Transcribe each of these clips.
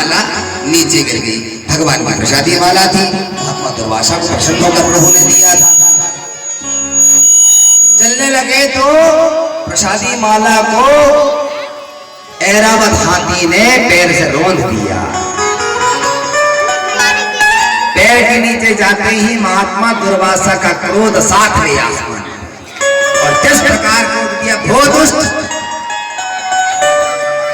माला नीचे गिर गई। भगवान की प्रसादी माला थी, महात्मा दुर्वासा को प्रसन्न होकर प्रभु ने दिया था। चलने लगे तो प्रसादी माला को ऐरावत हाथी ने पैर से रौंद दिया। पैर के नीचे जाते ही महात्मा दुर्वासा का क्रोध साथ ले आसमान और जिस प्रकार क्रोध किया, भो दुष्ट,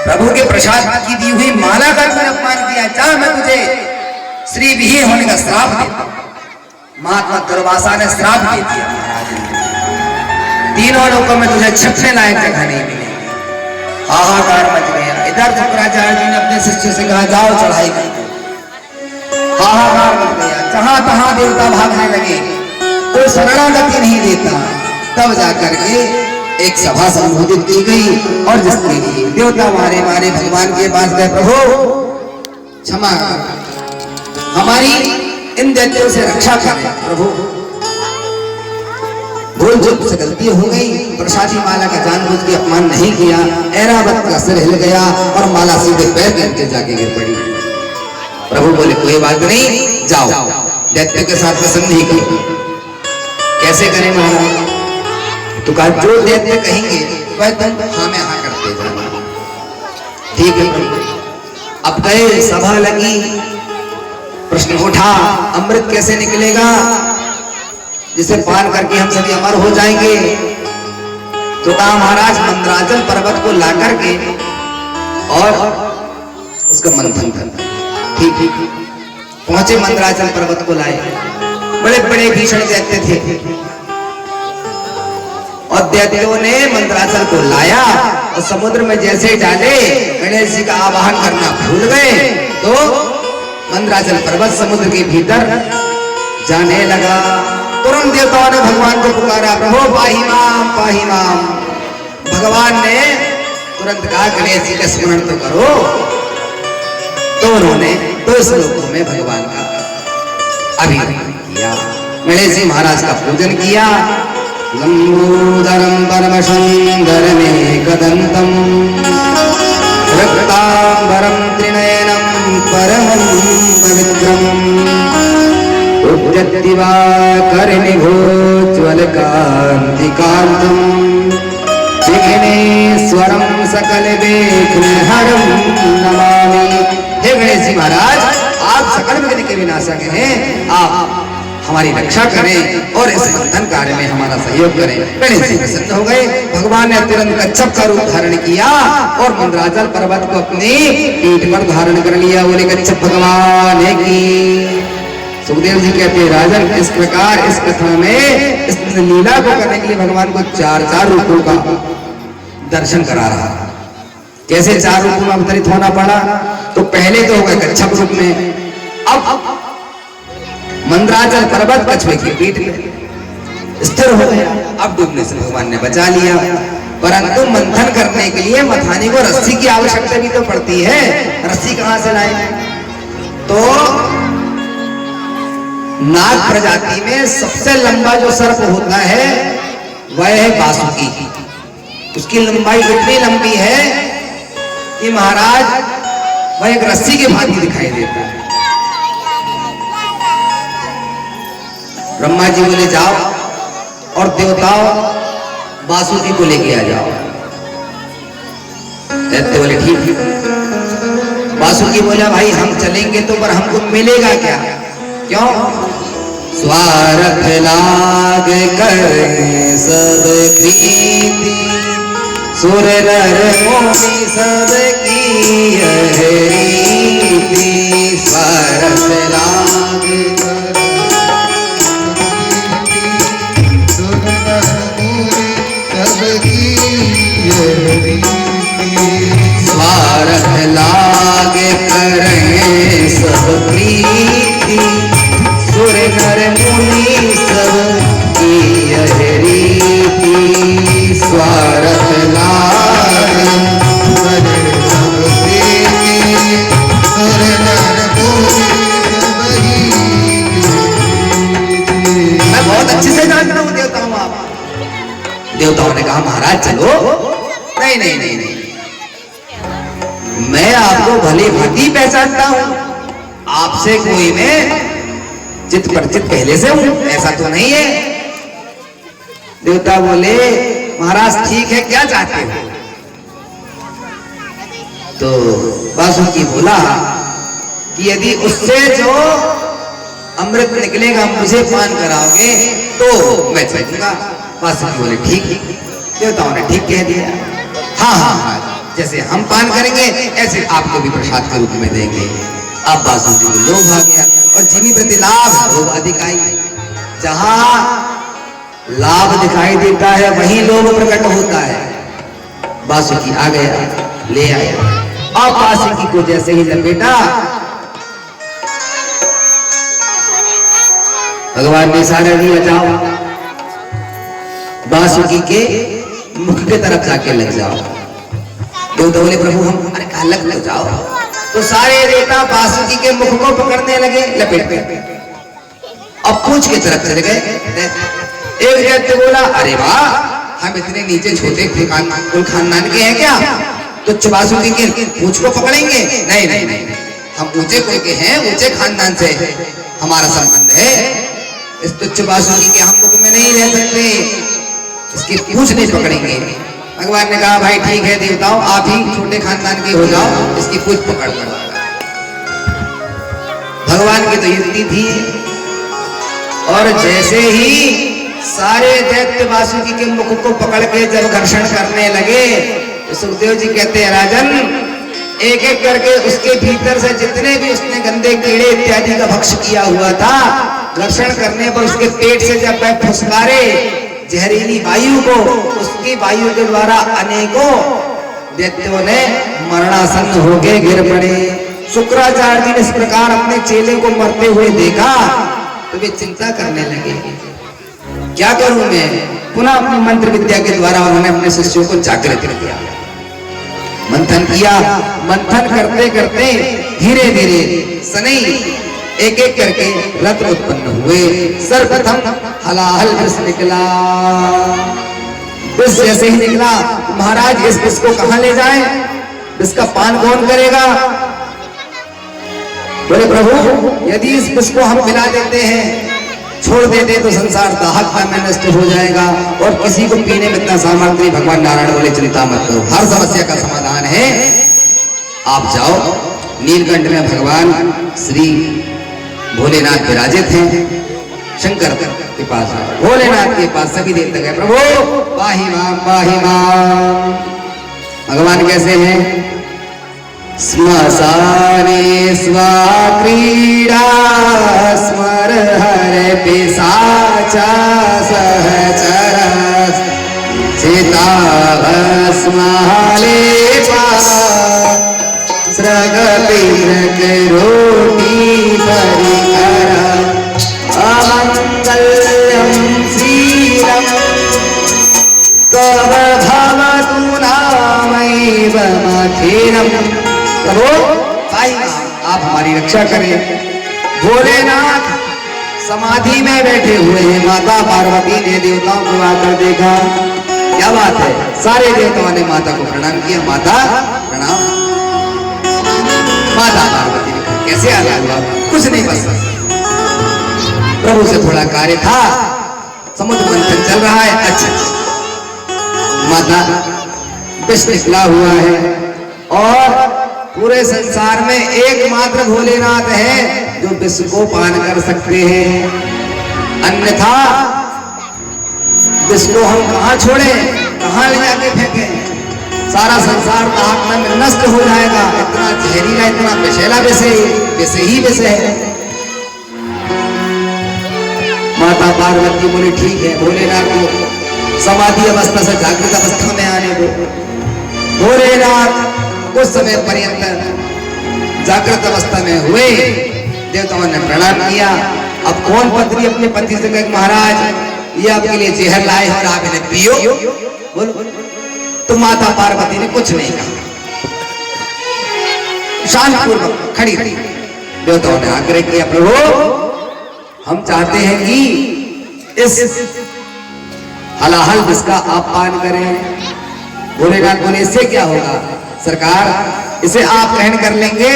प्रभु के प्रसाद की दी हुई माला का तूने अपमान किया, जा मैं तुझे श्री विहीन होने का श्राप देता हूं। महात्मा दुर्वासा ने श्राप दे दिया, महाराज तीनों लोगों में तुझे छिपने लायक जगह नहीं मिलेगी। हाहाकार मच गया। इधर शुक्राचार्य जी ने अपने शिष्य से कहा, जाओ चढ़ाई कर दो। हाहाकार मच गया, जहां तहां देवता भागने लगे, कोई शरणागति नहीं देता। तब जाकर के एक सभा संबोधित की गई और जिसके लिए देवता मारे मारे भगवान के पास गए, प्रभु क्षमा हमारी इन दैत्यों से रक्षा करें। प्रभु भूल चूक से गलती हो गई, प्रसादी माला का जानबूझ के अपमान नहीं किया। ऐरावत का सिर हिल गया और माला सीधे पैर के नीचे जाके गिर पड़ी। प्रभु बोले, कोई बात नहीं, जाओ दैत्य के साथ संधि करो। कैसे करें महाराज? तो कहा, जो दैत्य कहेंगे वह तुम हाँ में हाँ करते जाना। ठीक है प्रभु। अब गए, सभा लगी, प्रश्न उठा, अमृत कैसे निकलेगा जिसे पान करके हम सभी अमर हो जाएंगे? तो कहा, महाराज मंदराचल पर्वत को ला करके और उसका मंथन करना। ठीक ठीक पहुंचे, मंदराचल पर्वत को लाए। बड़े बड़े भीषण दैत्य थे और दैत्यों ने मंदराचल को लाया और समुद्र में जैसे डाले, गणेश जी का आवाहन करना भूल गए तो मंदराचल पर्वत समुद्र के भीतर जाने लगा। तुरंत देवताओं ने भगवान को पुकारा, प्रभु पाहि माम पाहि माम। भगवान ने तुरंत कहा, गणेश जी का स्मरण तो करो। तो उन्होंने 2 श्लोकों में भगवान का अभिनंदन किया। गणेश जी महाराज का पूजन किया। लंबोदरम परमसुंदरमेकदंतम रक्तांबरम त्रिनयनम परमं पवित्रम उद्यत्तिवाकरनिभोज्ज्वलकान्तिकान्तम विघ्नेश्वरम सकलविघ्नहरं नमामि। हे गणेश जी महाराज, आप सकल विघ्न के विनाशक हैं, आप हमारी रक्षा करें और इस बंधन कार्य में हमारा सहयोग करें। गणेश जी प्रसन्न हो गए। भगवान ने तुरंत कच्छप का रूप धारण किया और मंदराचल पर्वत को अपनी पीठ पर धारण कर लिया। बोले कच्छप भगवान की। सुखदेव जी कहते हैं, राजन इस प्रकार इस कथा में इस लीला को करने के लिए भगवान को 4 रूपों का दर्शन करा रहा। कैसे 4 रूपों में अवतरित होना पड़ा? तो पहले तो हो गए कच्छप रूप में, अब मंदराचल पर्वत कछुए की पीठ में स्थिर हो गया। अब डूबने से भगवान ने बचा लिया, परंतु मंथन करने के लिए मथाने को रस्सी की आवश्यकता भी तो पड़ती है। रस्सी कहां से लाए? तो नाग प्रजाति में सबसे लंबा जो सर्प होता है वह है बासुकी। उसकी लंबाई इतनी लंबी है कि महाराज वह एक रस्सी के भांति दिखाई देता है। ब्रह्मा जी बोले, जाओ और देवताओं बासुकी को लेके आ जाओ। दैत्य बोले, ठीक। बासुकी बोला, भाई हम चलेंगे तो पर हमको मिलेगा क्या? क्यों? स्वार्थ लाग कर सब प्रीति, सुर नर मुनि सब की रीति। स्वार्थ लाग स्वार्थ लाग करें सब प्रीति, सुर नर मुनि सब की यह रीति। स्वार्थ लाग करें सब प्रीति, सुर नर मुनि सब की। मैं बहुत अच्छे से जानता हूँ देवताओं। आप देवताओं ने कहा, महाराज चलो। नहीं, मैं आपको आपको भली भांति पहचानता हूं, आपसे कोई मैं चित परिचित पहले से हूं, ऐसा तो नहीं है। देवता बोले महाराज ठीक है, क्या चाहते हो? तो वासुकी बोला कि यदि उससे जो अमृत निकलेगा मुझे पान कराओगे तो मैं चलूंगा। वासुकी बोले ठीक। देवताओं ने ठीक कह दिया। हाँ हाँ हाँ, जैसे हम पान करेंगे ऐसे आपको भी प्रसाद के रूप में देंगे। अब वासुकी को लोभ आ गया और जिमी प्रति लाभ लोभ अधिक आई। जहां लाभ दिखाई देता है वहीं लोभ प्रकट होता है। वासुकी आ गया, ले आया। अब वासुकी को जैसे ही लपेटा, भगवान ने इशारा दिया जाओ वासुकी के मुख के तरफ जाके लग जाओ। देवता बोले प्रभु हम अरे अलग लग जाओ। तो सारे देवता वासुकी के मुख को पकड़ने लगे लपेट पे। अब पूंछ की तरफ चले गए। एक दैत्य बोला अरे वाह हम इतने नीचे छोटे कुल खानदान के हैं क्या, तुच्छ वासुकी के पूंछ को पकड़ेंगे? नहीं नहीं नहीं, हम ऊंचे कुल के हैं, ऊंचे खानदान से हमारा संबंध है। इस तुच्छ वासुकी के हम मुख में नहीं रह सकते, इसकी पूंछ नहीं पकड़ेंगे। भगवान ने कहा भाई ठीक है देवताओं, आप ही छोटे खानदान के हो जाओ, इसकी पूंछ पकड़ लो। भगवान की तो युक्ति थी। और जैसे ही सारे दैत्य वासुकी के मुख को पकड़ के जब घर्षण करने लगे तो सुखदेव जी कहते हैं राजन एक एक करके उसके भीतर से जितने भी उसने गंदे कीड़े इत्यादि का भक्ष किया हुआ था, घर्षण करने पर उसके पेट से जब वह फुसकारे जहरीली वायु को, उसकी वायु के द्वारा अनेकों दैत्यों ने मरणासन्न होके गिर पड़े। शुक्राचार्य जी ने इस प्रकार अपने चेले को मरते हुए देखा तो वे चिंता करने लगे, क्या करूं मैं? पुनः अपनी मंत्र विद्या के द्वारा उन्होंने अपने शिष्यों को जागृत किया, मंथन किया। मंथन करते करते धीरे धीरे सनई एक एक करके रत्न उत्पन्न हुए। सर्वप्रथम हलाहल विष निकला। विष जैसे ही निकला महाराज इस विष को कहां ले जाएं? इसका पान कौन करेगा? बोले प्रभु यदि इस विष को हम मिला देते हैं, छोड़ देते तो संसार दाहकता में नष्ट हो जाएगा और किसी को पीने में इतना सामर्थ्य नहीं। भगवान नारायण बोले चिंता मत करो, हर समस्या का समाधान है। आप जाओ, नीलकंठ में भगवान श्री भोलेनाथ विराजित हैं, शंकर के पास भोलेनाथ के पास सभी देवता गए, प्रभु पाहि मां पाहि मां। भगवान कैसे हैं? स्मशाने स्वाक्रीडा स्मर हर पिशाचा सहचर चिताभस्मालेपा स्रग पिनक रोटी परिकर अमंगल्यं श्रीरं कव भवतु नामैव मथिरम्। प्रभु आप हमारी रक्षा करें। भोलेनाथ समाधि में बैठे हुए हैं। माता पार्वती ने देवताओं को आकर देखा, क्या बात है? सारे देवताओं ने माता को प्रणाम किया, माता प्रणाम। माता पार्वती ने कहा कैसे आ गया? कुछ नहीं, बस प्रभु से थोड़ा कार्य था, समुद्र मंथन चल रहा है। अच्छा माता विष निकला हुआ है और पूरे संसार में एकमात्र भोलेनाथ है जो विष को पान कर सकते हैं, अन्यथा विष को हम कहां छोड़े, कहां ले जाके फेंके? सारा संसार दाहकता में नष्ट हो जाएगा। इतना जहरीला, इतना विषैला विष ही विष है। माता पार्वती बोली ठीक है, भोलेनाथ को समाधि अवस्था से जागृत अवस्था में आने दो। भोलेनाथ कुछ समय पर्यंत जागृत अवस्था में हुए, देवताओं ने प्रणाम किया। अब कौन पत्नी अपने पति से कहे महाराज ये आपके लिए जहर लाए और आप इन्हें पियो, बोलो। तो माता पार्वती ने कुछ नहीं कहा, शांतिपूर्वक खड़ी खड़ी। देवताओं ने आग्रह किया प्रभु हम चाहते हैं कि इस हलाहल विष का आप पान करें। भोलेनाथ बोले इससे क्या होगा? सरकार इसे आप ग्रहण कर लेंगे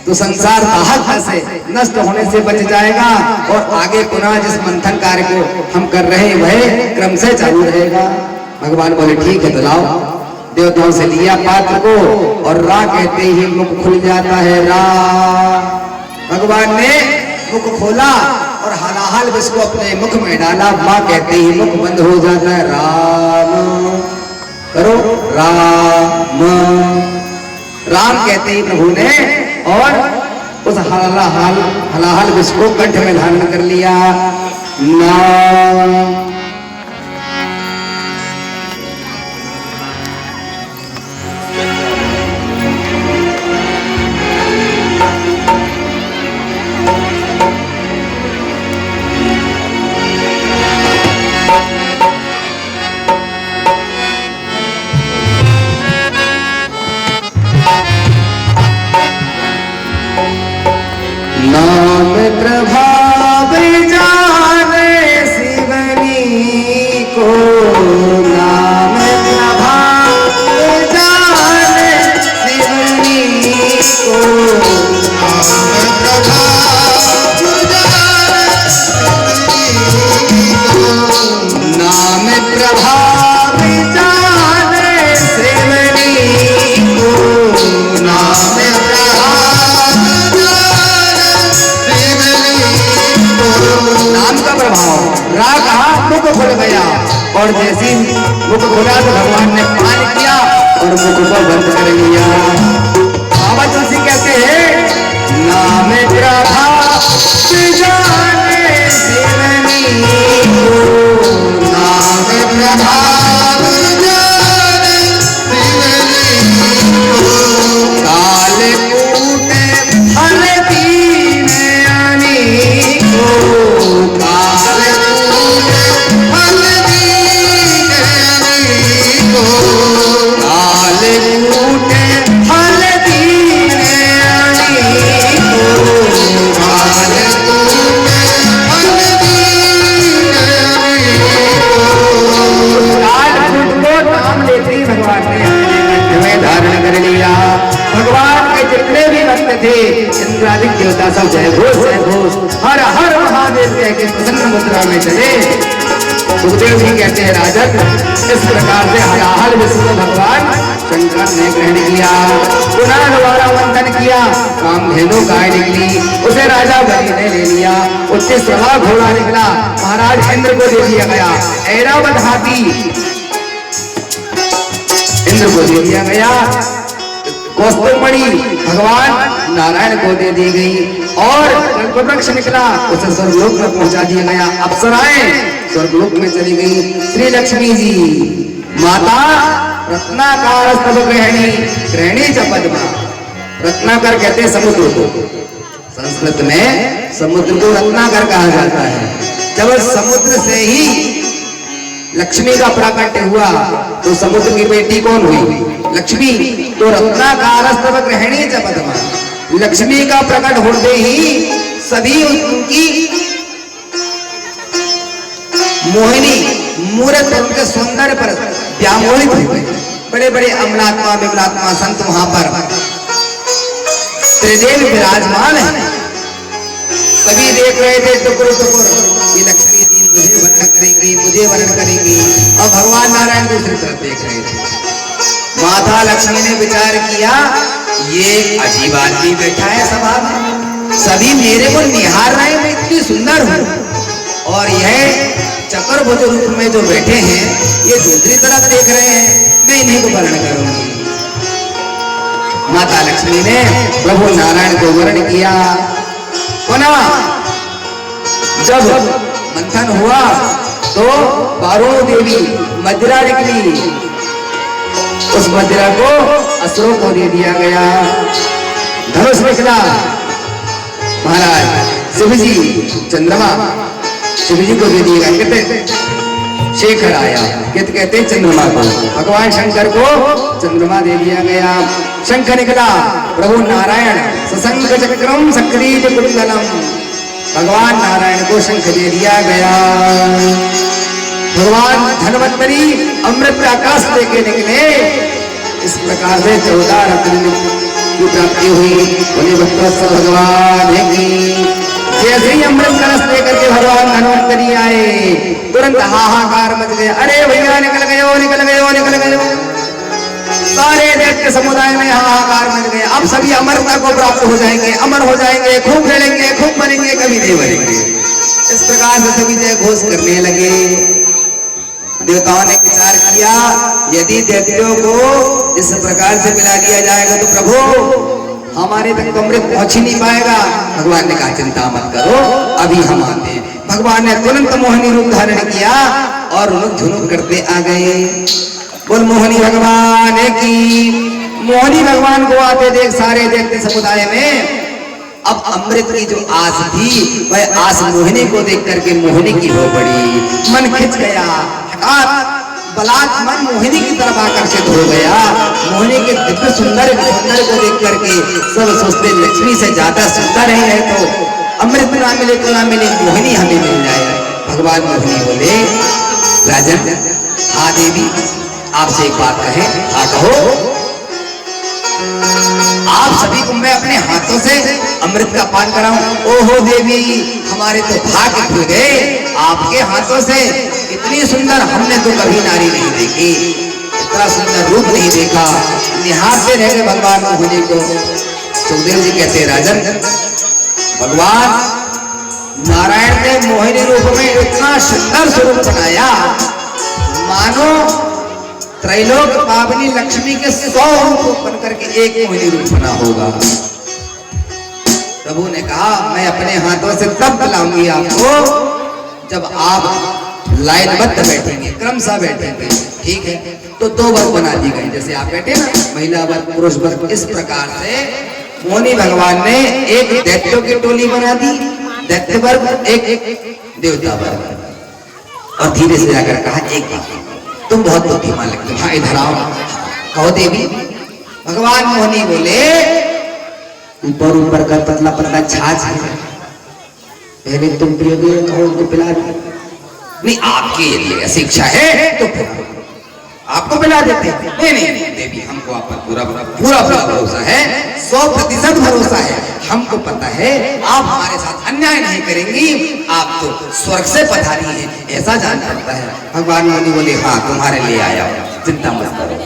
तो संसार दाहक से नष्ट होने से बच जाएगा और आगे पुनः जिस मंथन कार्य को हम कर रहे हैं वह क्रम से चालू रहेगा। भगवान बोले ठीक है तो लाओ। देवताओं से लिया पात्र को और रा कहते ही मुख खुल जाता है। रा भगवान ने मुख खोला और हालाहाल विष को अपने मुख में डाला। माँ कहते ही मुख बंद हो जाता है। राम करो राम राम कहते ही प्रभु ने और उस हलाहल विष को कंठ में धारण कर लिया। नाम नाम प्रभाव जाने शिवनी को। नाम प्रभाव जाने शिवनी को। नाम प्रभाव जाने नाम प्रभाव जाने शिवनी को। नाम नाम का प्रभाव। राग मुख खुल गया और जैसी मुख खुला तो भगवान ने पान किया और मुख को बंद कर लिया। बाबा तुलसी कहते हैं नाम प्रभाव जाने शिवनी को। नाम प्रभाव जाने शिवनी को। काल कूटे फल दीने आनी को। काल कूटे फल दीने आनी को। काल कूटे फल दीने आनी को। काल कूटे फल दीने आनी को। काल कूट को नाम लेते ही भगवान ने हमें धारण कर लिया। भगवान के जितने भी भक्त थे इंद्रादिक देवता सब जय घोष हर हर महादेव कह के प्रसन्न मुद्रा में चले। सुखदेव जी कहते हैं राजन इस प्रकार से हलाहल विष्णु को भगवान शंकर ने ग्रहण किया। पुनः दोबारा मंथन किया। कामधेनु गाय निकली उसे राजा बलि ने ले लिया। उससे सवा घोड़ा निकला महाराज इंद्र को दे दिया गया। ऐरावत हाथी इंद्र को दे दिया गया। कौस्तुभमणि भगवान नारायण को दे दी गई और कल्पवृक्ष निकला उसे स्वर्गलोक में पहुंचा दिया गया। अप्सराएं स्वर्गलोक में चली गई। श्री लक्ष्मी जी माता रत्नाकार स्तव ग्रहणी च पद्मा। रत्नाकर कहते हैं समुद्र को। संस्कृत में समुद्र को रत्नाकर कहा जाता है। जब समुद्र से ही लक्ष्मी का प्राकट्य हुआ तो समुद्र की बेटी कौन हुई? लक्ष्मी। तो रत्नाकार स्तव ग्रहणी च पद्मा। लक्ष्मी का प्रकट होते ही सभी उनकी मोहिनी मूर्त उनके सौंदर्य पर व्यामोहित हुए। बड़े बड़े अमलात्मा विमलात्मा संत वहां पर त्रिदेव विराजमान है। सभी देख रहे थे टुकुर टुकुर ये लक्ष्मी जी मुझे वर्ण करेंगी मुझे वर्ण करेंगी। और भगवान नारायण दूसरी तरफ देख रहे थे। माता लक्ष्मी ने विचार किया ये अजीब आदमी बैठा है सभा में। सभी मेरे को निहार रहे हैं मैं इतनी सुंदर हूं और यह चतुर्भुज रूप में जो बैठे हैं ये दूसरी तरफ देख रहे हैं। मैं इन्हीं को वर्ण करूंगी। माता लक्ष्मी ने प्रभु नारायण को वर्ण किया। पुनः जब मंथन हुआ तो 12 देवी मदिरा निकली। उस मदिरा को असुरों को दे दिया गया। धनुष निकला। महाराज शिव जी चंद्रमा शिव जी को दे दिया। कहते शेखर आया कहते चंद्रमा को। भगवान शंकर को चंद्रमा दे दिया गया। शंख निकला। प्रभु नारायण सशंख चक्रम सक्रीत कुंडलम। भगवान नारायण को शंख दे दिया गया। भगवान धन्वंतरी अमृत आकाश लेके निकले इस प्रकार से 14 रत्न की प्राप्ति हुई। बोले भक्तवत्सल भगवान की। जैसे ही अमृत कलश लेकर के भगवान धन्वंतरी आए, तुरंत हाहाकार मच गया। अरे भैया निकल गए, निकल गए, निकल गए। सारे दैत्य समुदाय में हाहाकार मच गए। अब सभी अमरता को प्राप्त हो जाएंगे, अमर हो जाएंगे, खूब खेलेंगे, खूब मरेंगे, कभी नहीं मरेंगे। इस प्रकार से सभी जय घोष करने लगे। देवताओं ने विचार किया, यदि दैत्यों को इस प्रकार से मिला दिया जाएगा तो प्रभु हमारे तक तो अमृत पहुंच ही नहीं पाएगा। भगवान ने कहा चिंता मत करो, अभी हम आते हैं। भगवान ने तुरंत मोहिनी रूप धारण किया और रुनुक झुनुक करते आ गए। बोल मोहिनी भगवान की। मोहिनी भगवान को आते देख सारे दैत्य समुदाय में अब अमृत की जो आस थी वह आस मोहिनी को देख करके मोहिनी की हो पड़ी। मन खिंच गया, हठात बलात् मन मोहिनी की तरफ आकर्षित हो गया। मोहिनी के दिव्य सुंदर को देख करके सब सोचते लक्ष्मी से ज्यादा सुंदर है तो अमृत ना मिले तो ना मिले, मोहिनी हमें मिल जाए। भगवान मोहिनी बोले राजन, हाँ देवी आपसे एक बात कहे। हाँ कहो। आप सभी को मैं अपने हाथों से अमृत का पान कराऊं। ओहो देवी, हमारे तो भाग्य खुल गए, आपके हाथों से इतनी सुंदर हमने तो कभी नारी नहीं देखी, इतना सुंदर रूप नहीं देखा। निहारते रह गए भगवान मोहिनी को। सुखदेव जी कहते राजन, भगवान नारायण ने मोहिनी रूप में इतना सुंदर स्वरूप बनाया मानो त्रैलोक पावनी लक्ष्मी के 100 रूप बनकर के एक मोहिनी रूप बना होगा। प्रभु ने कहा मैं अपने हाथों से तब बुलाऊंगी आपको जब आप लाइनबद्ध बैठेंगे, क्रमशः बैठेंगे, ठीक है। तो 2 वर्ग बना दी गई, जैसे आप बैठे ना, महिला वर्ग पुरुष वर्ग। इस प्रकार से मोहिनी भगवान ने एक दैत्यों की टोली बना दी, दैत्य वर्ग, एक देवता वर्ग। और धीरे से जाकर कहा एक तुम बहुत बुद्धिमान लगते हो, हाँ इधर आओ। कहो देवी। भगवान मोहिनी बोले ऊपर ऊपर का पतला पतला छाछ है, पहले तुम पियोगे, कहो उनको पिला दो। नहीं आपके लिए शिक्षा है तो आपको पिला देते हैं। नहीं नहीं देवी, हमको आप पर पूरा भरोसा है, 100% भरोसा है। हमको पता है आप हमारे साथ अन्याय नहीं करेंगी, आप तो स्वर्ग से पधारी हैं, ऐसा जान पड़ता है। भगवान मोहिनी बोले हाँ तुम्हारे लिए आया, चिंता मत करो।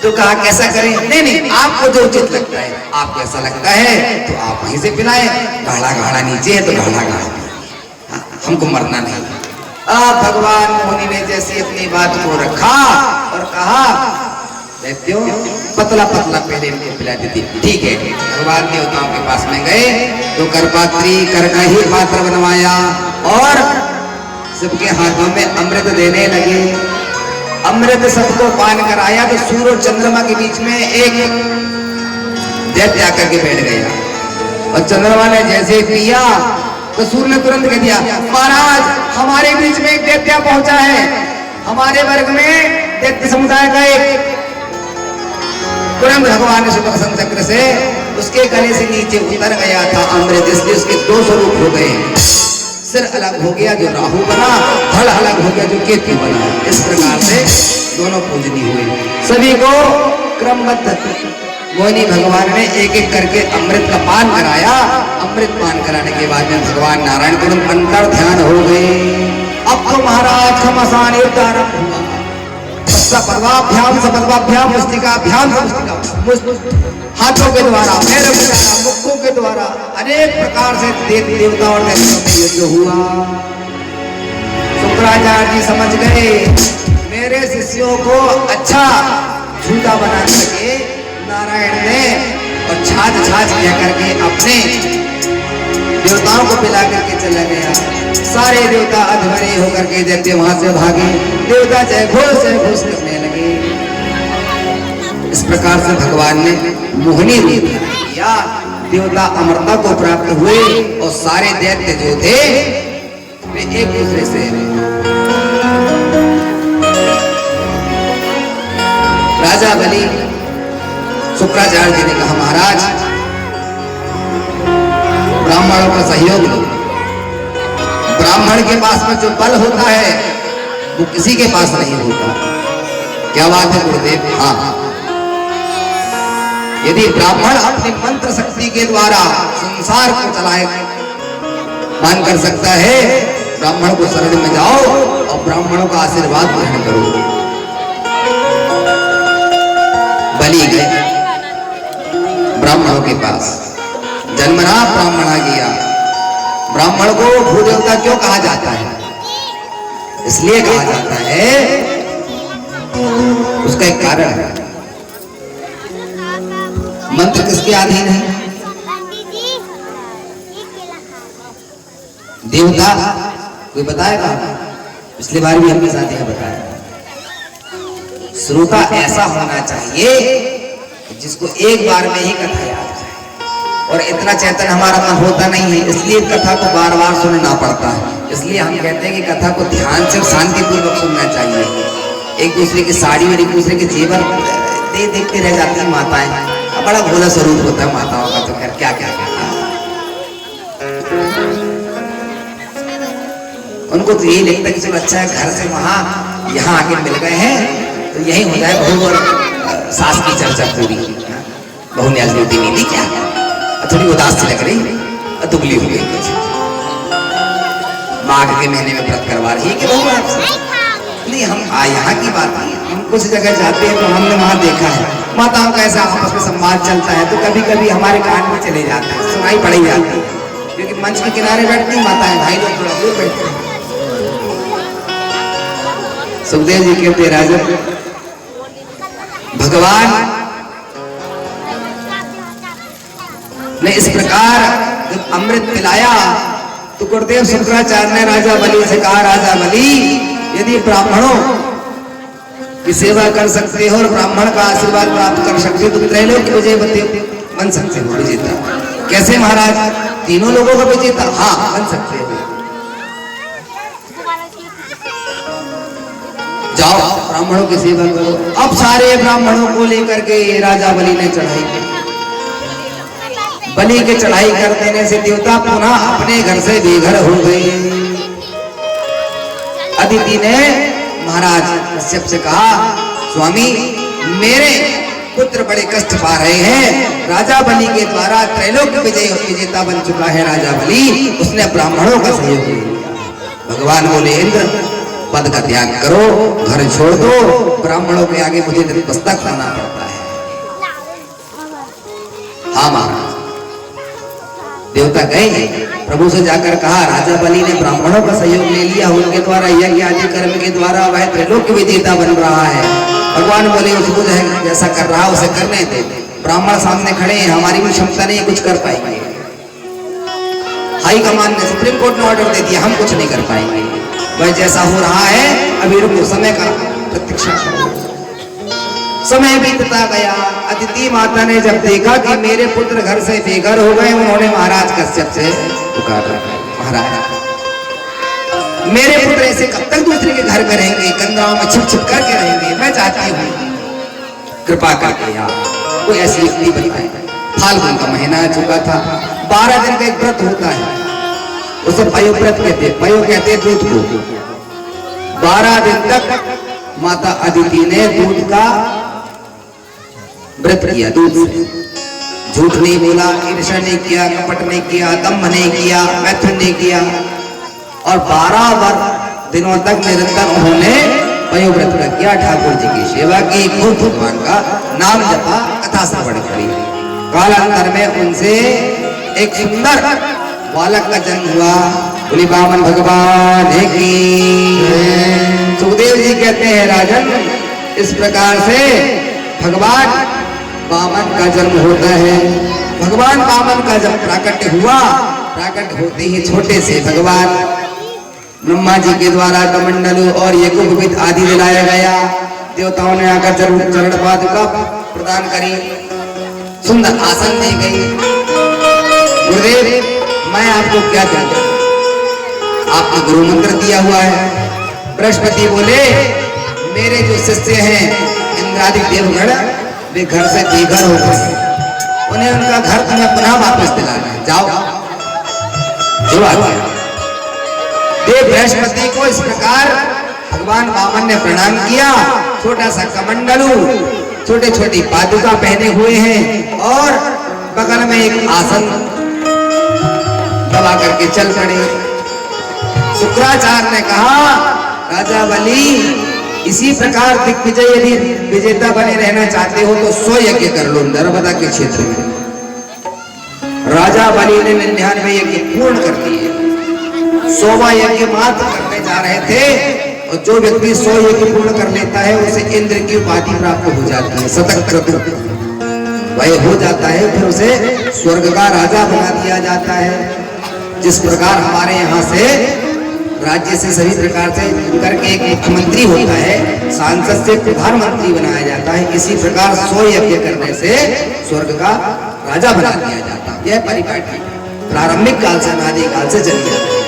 तो कहा कैसा करें? नहीं नहीं आपको जो उचित लगता है, आपको ऐसा लगता है तो आप वहीं से पिलाएं। गाढ़ा गाढ़ा नीचे है तो गाढ़ा गाढ़ा, हमको मरना नहीं। भगवान मोहिनी ने जैसे अपनी बात को रखा और कहा दैत्यों पतला पतला पहले इनको पिला देती, ठीक है। भगवान देवताओं के पास में गए तो करपात्री कर का ही पात्र बनवाया और सबके हाथों में अमृत देने लगे। अमृत सबको पान कराया तो सूर्य और चंद्रमा के बीच में एक दैत्य आकर के बैठ गया और चंद्रमा ने जैसे पिया तो सूर्य ने तुरंत कह दिया महाराज हमारे बीच में एक दैत्य पहुंचा है, हमारे वर्ग में दैत्य समुदाय का एक। तुरंत भगवान ने सुदर्शन चक्र से उसके गले से नीचे उतर गया था अमृत, इसलिए उसके 2 स्वरूप हो गए। सिर अलग हो गया जो राहु बना, धड़ अलग हो गया जो केतु बना। इस प्रकार से दोनों पूजनीय हुए। सभी को क्रमबद्ध मोहिनी भगवान ने एक एक करके अमृत का पान कराया। अमृत पान कराने के बाद में भगवान नारायण को अंतर ध्यान हो गए। अब तो महाराज घमासान युद्ध आरंभ हुआ। सपद्वाभ्याम सपद्वाभ्याम मुष्टिकाभ्याम हाथों के द्वारा, पैरों के द्वारा, मुखों के द्वारा अनेक प्रकार से देवताओं और दैत्यों में युद्ध हुआ। शुक्राचार्य जी समझ गए मेरे शिष्यों को अच्छा झूठा बना सके नारायण ने, और छाछ छाछ कह करके अपने देवताओं को पिला करके चला गया। सारे देवता अधमरे होकर के दैत्य वहां से भागे। देवता जय घोष करने लगे। इस प्रकार से भगवान ने मोहिनी रूप किया, देवता अमरता को प्राप्त हुए और सारे दैत्य जो थे वे एक दूसरे से राजा बलि शुक्राचार्य जी ने कहा महाराज ब्राह्मणों का सहयोग लो। ब्राह्मण के पास में जो बल होता है वो किसी के पास नहीं होता। क्या बात है गुरुदेव? हाँ, यदि ब्राह्मण अपनी मंत्र शक्ति के द्वारा संसार को चलाए मान कर सकता है, ब्राह्मण को शरण में जाओ और ब्राह्मणों का आशीर्वाद ग्रहण करो। बलि गए ब्राह्मणों के पास, जन्मना ब्राह्मणा गया। ब्राह्मण को भूदेवता क्यों कहा जाता है? इसलिए कहा जाता है, उसका एक कारण है। मंत्र किसके अधीन है? देवता। कोई बताएगा? पिछली बार भी हमने साथ यह बताया, श्रोता ऐसा होना चाहिए जिसको एक बार में ही कथा याद जाए। और इतना चेतन हमारा मन होता नहीं है, इसलिए कथा को बार बार सुनना पड़ता है। इसलिए हम कहते हैं कि कथा को ध्यान से और शांतिपूर्वक सुनना चाहिए। एक दूसरे की साड़ी और एक दूसरे के जेवर देखते रह जाती है माताएं। बड़ा भोला स्वरूप होता है माताओं का, तो खैर क्या क्या कहना। उनको तो यही लगता है कि चलो अच्छा है, घर से वहां यहाँ आके मिल गए हैं तो यही हो जाए बहू और सास की चर्चा पूरी। बहू ने आज रोटी नहीं दी क्या? थोड़ी उदास सी लग रही और दुबली हो गई कुछ। माघ के महीने में व्रत करवा रही है कि बहू आपसे? नहीं, हम यहाँ की बात नहीं, हम कुछ जगह जाते हैं तो हमने वहां देखा है माताओं का ऐसा आपस में संवाद चलता है, तो कभी कभी हमारे कान में चले जाते हैं, सुनाई पड़ी जाती है। क्योंकि मंच के किनारे बैठती माताएं, भाई लोग थोड़ा दूर बैठते हैं। सुखदेव जी कहते राजन, भगवान ने इस प्रकार जब अमृत पिलाया तो गुरुदेव शंकराचार्य ने राजा बलि से कहा, राजा बलि यदि ब्राह्मणों की सेवा कर सकते हो और ब्राह्मण का आशीर्वाद प्राप्त कर सकते हो तो त्रैलोक के विजय बन सकते हो, विजेता। कैसे महाराज? तीनों लोगों का विजेता? हाँ, बन सकते हो। जाओ ब्राह्मणों की सेवा करो। अब सारे ब्राह्मणों को लेकर के राजा बलि ने चढ़ाई की। बलि के चढ़ाई कर देने से देवता पुनः अपने घर से बेघर हो गए। अदिति ने महाराज कश्यप से कहा, स्वामी मेरे पुत्र बड़े कष्ट पा रहे हैं, राजा बलि के द्वारा त्रैलोक विजेता बन चुका है राजा बलि, उसने ब्राह्मणों का सहयोग किया। भगवान बोले, इंद्र पद का त्याग करो, घर छोड़ दो, ब्राह्मणों के आगे मुझे नतमस्तक होना पड़ता है। हाँ महाराज। देवता गए, प्रभु से जाकर कहा, राजा बलि ने ब्राह्मणों का सहयोग ले लिया, उनके द्वारा यज्ञ आदि कर्म के द्वारा वह त्रैलोक विजेता बन रहा है। भगवान बोले, उसको जैसा कर रहा उसे करने दे। ब्राह्मण सामने खड़े हैं, हमारी भी क्षमता नहीं कुछ कर पाएंगे। हाई कमान ने, सुप्रीम कोर्ट ने ऑर्डर दे दिया, हम कुछ नहीं कर पाएंगे। वह जैसा हो रहा है अभी रुको, समय का प्रतीक्षा करो। समय बीतता गया। अदिति माता ने जब देखा कि मेरे पुत्र घर से बेघर हो गए, उन्होंने महाराज कश्यप से पुकारा, महाराज मेरे पुत्र ऐसे कब तक दूसरे के घर करेंगे, गंगाओं में छिप छिप करके रहेंगे? मैं चाहती हूँ कृपा करके यार कोई ऐसी युक्ति बताए। फाल्गुन का महीना आ चुका था, 12 दिन का एक व्रत होता है, उसे पयोव्रत कहते हैं। पयो कहते हैं दूध को। 12 दिन तक माता अदिति ने दूध का व्रत किया। दूध से झूठ नहीं बोला, ईर्ष्या नहीं किया, कपट नहीं किया, दम्भ नहीं किया, मैथुन नहीं किया, और 12 दिनों तक निरंतर उन्होंने पयोव्रत का किया। ठाकुर जी की सेवा की, खूब भगवान का नाम जपा, कथा श्रवण करी। कालांतर में उनसे एक सुंदर बालक का जन्म हुआ। बोली बामन भगवान की। सुखदेव जी कहते हैं, राजन इस प्रकार से भगवान वामन का जन्म होता है। भगवान वामन का जब प्राकट्य हुआ, प्राकट्य होते ही छोटे से भगवान ब्रह्मा जी के द्वारा कमंडल और यज्ञोपवीत आदि दिलाया गया। देवताओं ने आकर चरण पादुका प्रदान करी, सुंदर आसन दी गई। गुरुदेव मैं आपको क्या कहूं, आपको गुरु मंत्र दिया हुआ है। बृहस्पति बोले, मेरे जो शिष्य हैं इंद्रादि देवगण, वे घर से बेघर हो गए, उन्हें उनका घर तुम्हें पुनः वापस दिलाना है, जाओ। जो आ गया देव बृहस्पति को इस प्रकार भगवान वामन ने प्रणाम किया। छोटा सा कमंडलू, छोटे छोटी पादुका पहने हुए हैं और बगल में एक आसन दबा करके चल पड़े। शुक्राचार्य ने कहा, राजा बलि, इसी प्रकार दिग्विजय यदि विजेता बने रहना चाहते हो तो 100 यज्ञ कर लो नर्मदा के क्षेत्र में। राजा बलि ने 99 यज्ञ पूर्ण कर दिए, 100वां यज्ञ मात्र करने जा रहे थे और जो व्यक्ति 100 यज्ञ पूर्ण कर लेता है उसे इंद्र की उपाधि प्राप्त हो जाती है, शतक क्रतु वह हो जाता है, फिर उसे स्वर्ग का राजा बना दिया जाता है। जिस प्रकार हमारे यहाँ से राज्य से सभी प्रकार से करके एक मुख्यमंत्री होता है, सांसद से प्रधानमंत्री बनाया जाता है, इसी प्रकार 100 यज्ञ करने से स्वर्ग का राजा बना दिया जाता है। यह परिपाटी प्रारंभिक काल से अनादि काल से चली जाती है।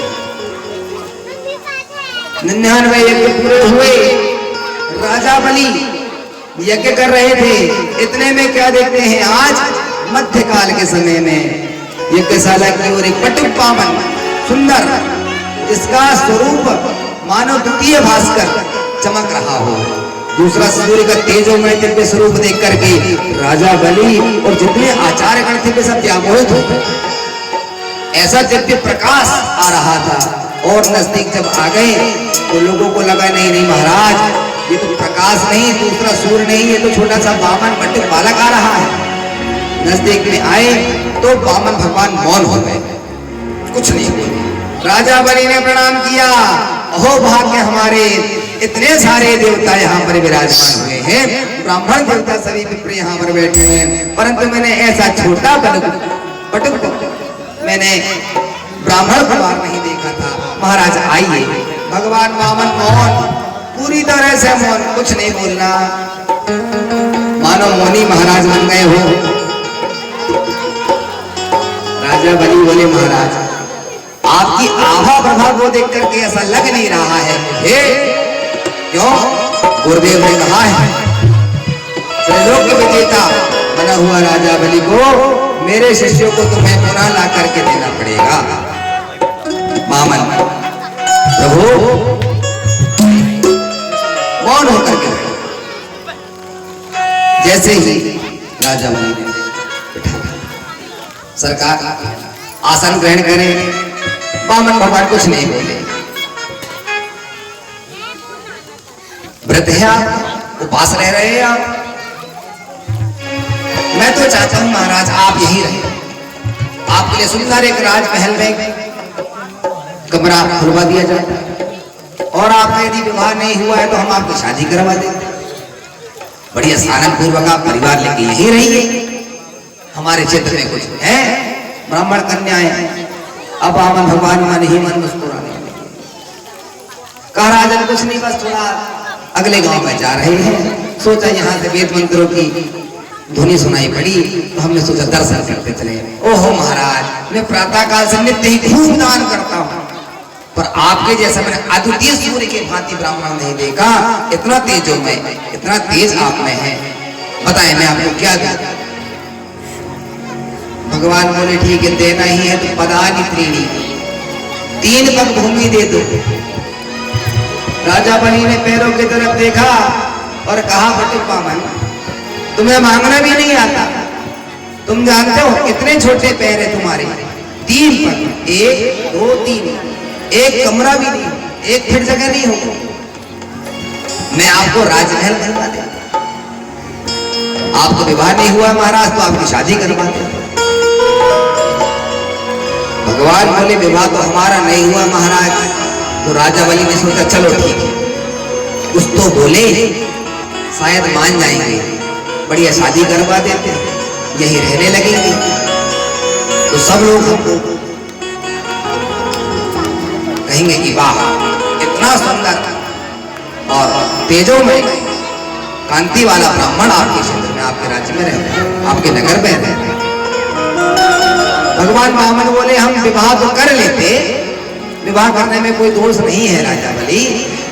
99 यज्ञ पूरे हुए, राजा बलि यज्ञ कर रहे थे। इतने में क्या देखते हैं, आज मध्यकाल के समय में यज्ञशाला की ओर एक पटुक पावन सुंदर, इसका स्वरूप मानो द्वितीय भास्कर चमक रहा हो, दूसरा सूर्य का तेजोमय दिव्य स्वरूप देख करके राजा बलि और जितने आचार्यगण थे वे सब व्यामोहित हो गए। ऐसा दिव्य प्रकाश आ रहा था और नजदीक जब आ गए तो लोगों को लगा नहीं नहीं महाराज, ये तो प्रकाश नहीं, दूसरा सूर्य नहीं, ये तो छोटा सा वामन बटुक बालक आ रहा है। नजदीक में आए तो वामन भगवान मौन हो गए, कुछ नहीं बोले। राजा बलि ने प्रणाम किया, अहो भाग्य हमारे, इतने सारे देवता यहाँ पर विराजमान हुए हैं, ब्राह्मण देवता सभी विप्र यहाँ पर बैठे हुए हैं, परंतु मैंने ऐसा छोटा बटुक मैंने ब्राह्मण कुमार नहीं देखा था। महाराज आइए। भगवान वामन मौन, पूरी तरह से मौन, कुछ नहीं बोलना, मानो मौनी महाराज बन गए हो। राजा बलि बोले, महाराज आपकी आभा प्रभा को देख करके ऐसा लग नहीं रहा है मुझे। क्यों? गुरुदेव ने कहा है, त्रैलोक्य विजेता बना हुआ राजा बलि को मेरे शिष्यों को तुम्हें पुनः ला करके देना पड़ेगा। वामन प्रभु मौन होकर के जैसे ही राजा बलि ने बैठा, सरकार आसन ग्रहण करें। वामन भगवान कुछ नहीं बोले। व्रत है आप, उपास रह रहे हैं आप, मैं तो चाहता हूं महाराज आप यही रहे, आपके लिए सुंदर एक राजमहल में कमरा खुलवा दिया जाए और आपका यदि विवाह नहीं हुआ है तो हम आपकी शादी करवा देंगे। बढ़िया सानंद पूर्वक आप परिवार लेके यही रहिए। हमारे क्षेत्र में कुछ है ब्राह्मण कन्याएं। अब वामन भगवान मन ही मन मुस्कुराने लगे। कहा राजन कुछ नहीं, बस थोड़ा अगले गांव में जा रहे हैं, सोचा यहाँ से वेद मंत्रों की ध्वनि सुनाई पड़ी तो हमने सोचा दर्शन करते चले। ओहो महाराज, मैं प्रातः काल से नित्य ही खूब दान करता हूँ, पर आपके जैसा मैंने अद्वितीय सूर्य के भांति ब्राह्मण नहीं देखा। इतना तेजोमय, इतना तेज आप में है, बताएं मैं आपको क्या दूं? भगवान बोले ठीक है, देना ही है तो पदानि त्रीणि, 3 पग भूमि दे दो। राजा बलि ने पैरों की तरफ देखा और कहा, बटुक वामन तुम्हें मांगना भी नहीं आता, तुम जानते हो कितने छोटे पैर है तुम्हारे, 3 पग, 1 2 3, एक कमरा भी नहीं, एक फिर जगह नहीं हो। मैं आपको राजमहल बनवा दे, आपको विवाह नहीं हुआ महाराज तो आपकी शादी करवा दे। भगवान बोले विवाह तो हमारा नहीं हुआ महाराज। तो राजा बलि ने सोचा चलो ठीक है, कुछ तो बोले शायद मान जाएंगे, बढ़िया शादी करवा देते, यही रहने लगेंगे। तो सब लोग हमको कहेंगे कि वाह इतना सुंदर और तेजोमय कांति वाला ब्राह्मण आपके क्षेत्र में, आपके राज्य में रहते हैं, आपके नगर में रहते हैं। भगवान वामन बोले हम विवाह तो कर लेते, विवाह करने में कोई दोष नहीं है राजा बलि,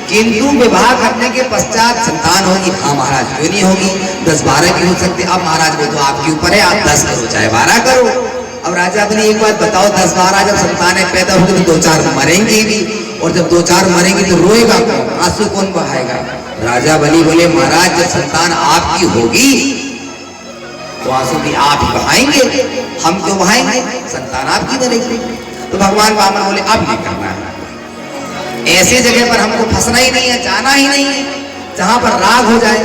किंतु विवाह करने के पश्चात संतान होगी। हाँ महाराज क्यों नहीं होगी, 10-12 की हो सकती। अब महाराज वो तो आपके ऊपर है, आप 10 करो चाहे 12 करो। अब राजा बलि एक बात बताओ, 10-12 जब संतानें पैदा होगी तो 2-4 मरेंगी भी, और जब 2-4 मरेंगी तो रोएगा कौन, आंसू कौन बहाएगा? राजा बलि बोले महाराज जब संतान आपकी होगी तो आंसू भी आप ही बहाएंगे, हम क्यों बहाएंगे, संतान आपकी बनेगी। तो भगवान वामन बोले अब नहीं करना है, ऐसी जगह पर हमको फंसना ही नहीं है, जाना ही नहीं है जहां पर राग हो जाए,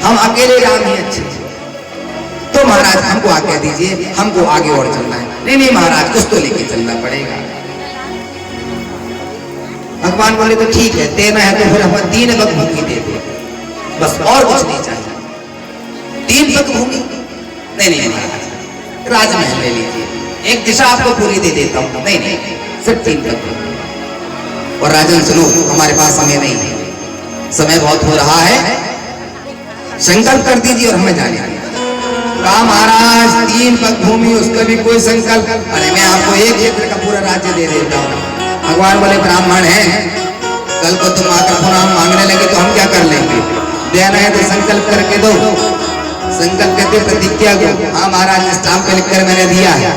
हम अकेले राम ही अच्छे। तो महाराज हमको आज्ञा दीजिए, हमको आगे और चलना है। नहीं नहीं महाराज कुछ तो लेके चलना पड़ेगा। भगवान बोले तो ठीक है, देना है तो फिर हम 3 पग भूमि दे दे, बस और कुछ नहीं चाहिए। 3 पग भूमि? नहीं नहीं महाराज राजमहल ले लीजिए, एक दिशा आपको पूरी दे देता हूं। नहीं नहीं सिर्फ 3 पग भूमि। और राजन सुनो, हमारे पास समय नहीं है, समय बहुत हो रहा है, संकल्प कर दीजिए और हमें जाने आने। कहा महाराज 3 पग भूमि, उसका भी कोई संकल्प? अरे मैं आपको 1 क्षेत्र का पूरा राज्य दे देता हूँ। भगवान बोले ब्राह्मण है, कल को तुम आकर पुनः मांगने लगे तो हम क्या कर लेंगे, देना है तो संकल्प करके दो। संकल्प कहते प्रतिज्ञा को, हाँ महाराज स्टाम्प पे लिखकर मैंने दिया है,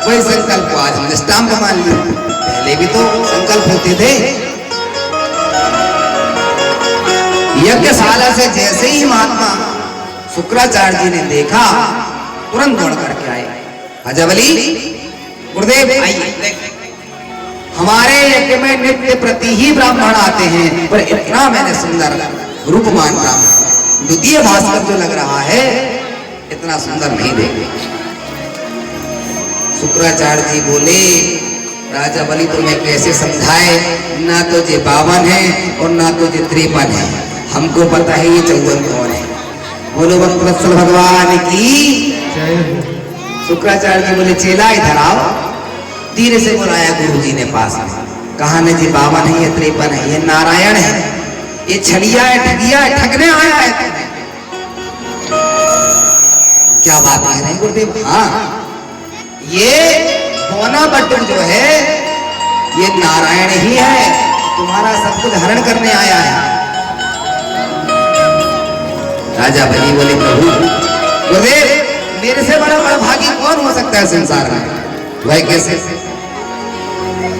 वही संकल्प को आज हमने स्टाम्प मान लिया, पहले भी तो संकल्प होते थे। यज्ञशाला से जैसे ही महात्मा शुक्राचार्य जी ने देखा, तुरंत दौड़ करके आए। राजा बलि गुरुदेव आइए, हमारे यज्ञ में नित्य प्रति ही ब्राह्मण आते हैं, पर इतना मैंने सुंदर रूपमान ब्राह्मण, द्वितीय भास्कर जो लग रहा है, इतना सुंदर नहीं देखे। शुक्राचार्य जी बोले राजा बलि तुम्हें कैसे समझाए, ना तो जे 52 है और ना तो जे 53 है, हमको पता है ये 54 कौन है। बोलो वत्सल भगवान की। शुक्राचार्य जी बोले चेला इधर आओ। धीरे से बुलाया गुरु जी ने पास में, कहा न जी 52 है, ये 53 है, ये नारायण है, ये छलिया है, ठगिया है, ठगने आया है तुम्हें। क्या बात कह रहे हैं गुरुदेव? हाँ, ये बोना बटुक जो है ये नारायण ही है, तुम्हारा सब कुछ हरण करने आया है। राजा बलि बोले प्रभु गुरुदेव मेरे से बड़ा भागी कौन हो सकता है संसार में? वह कैसे?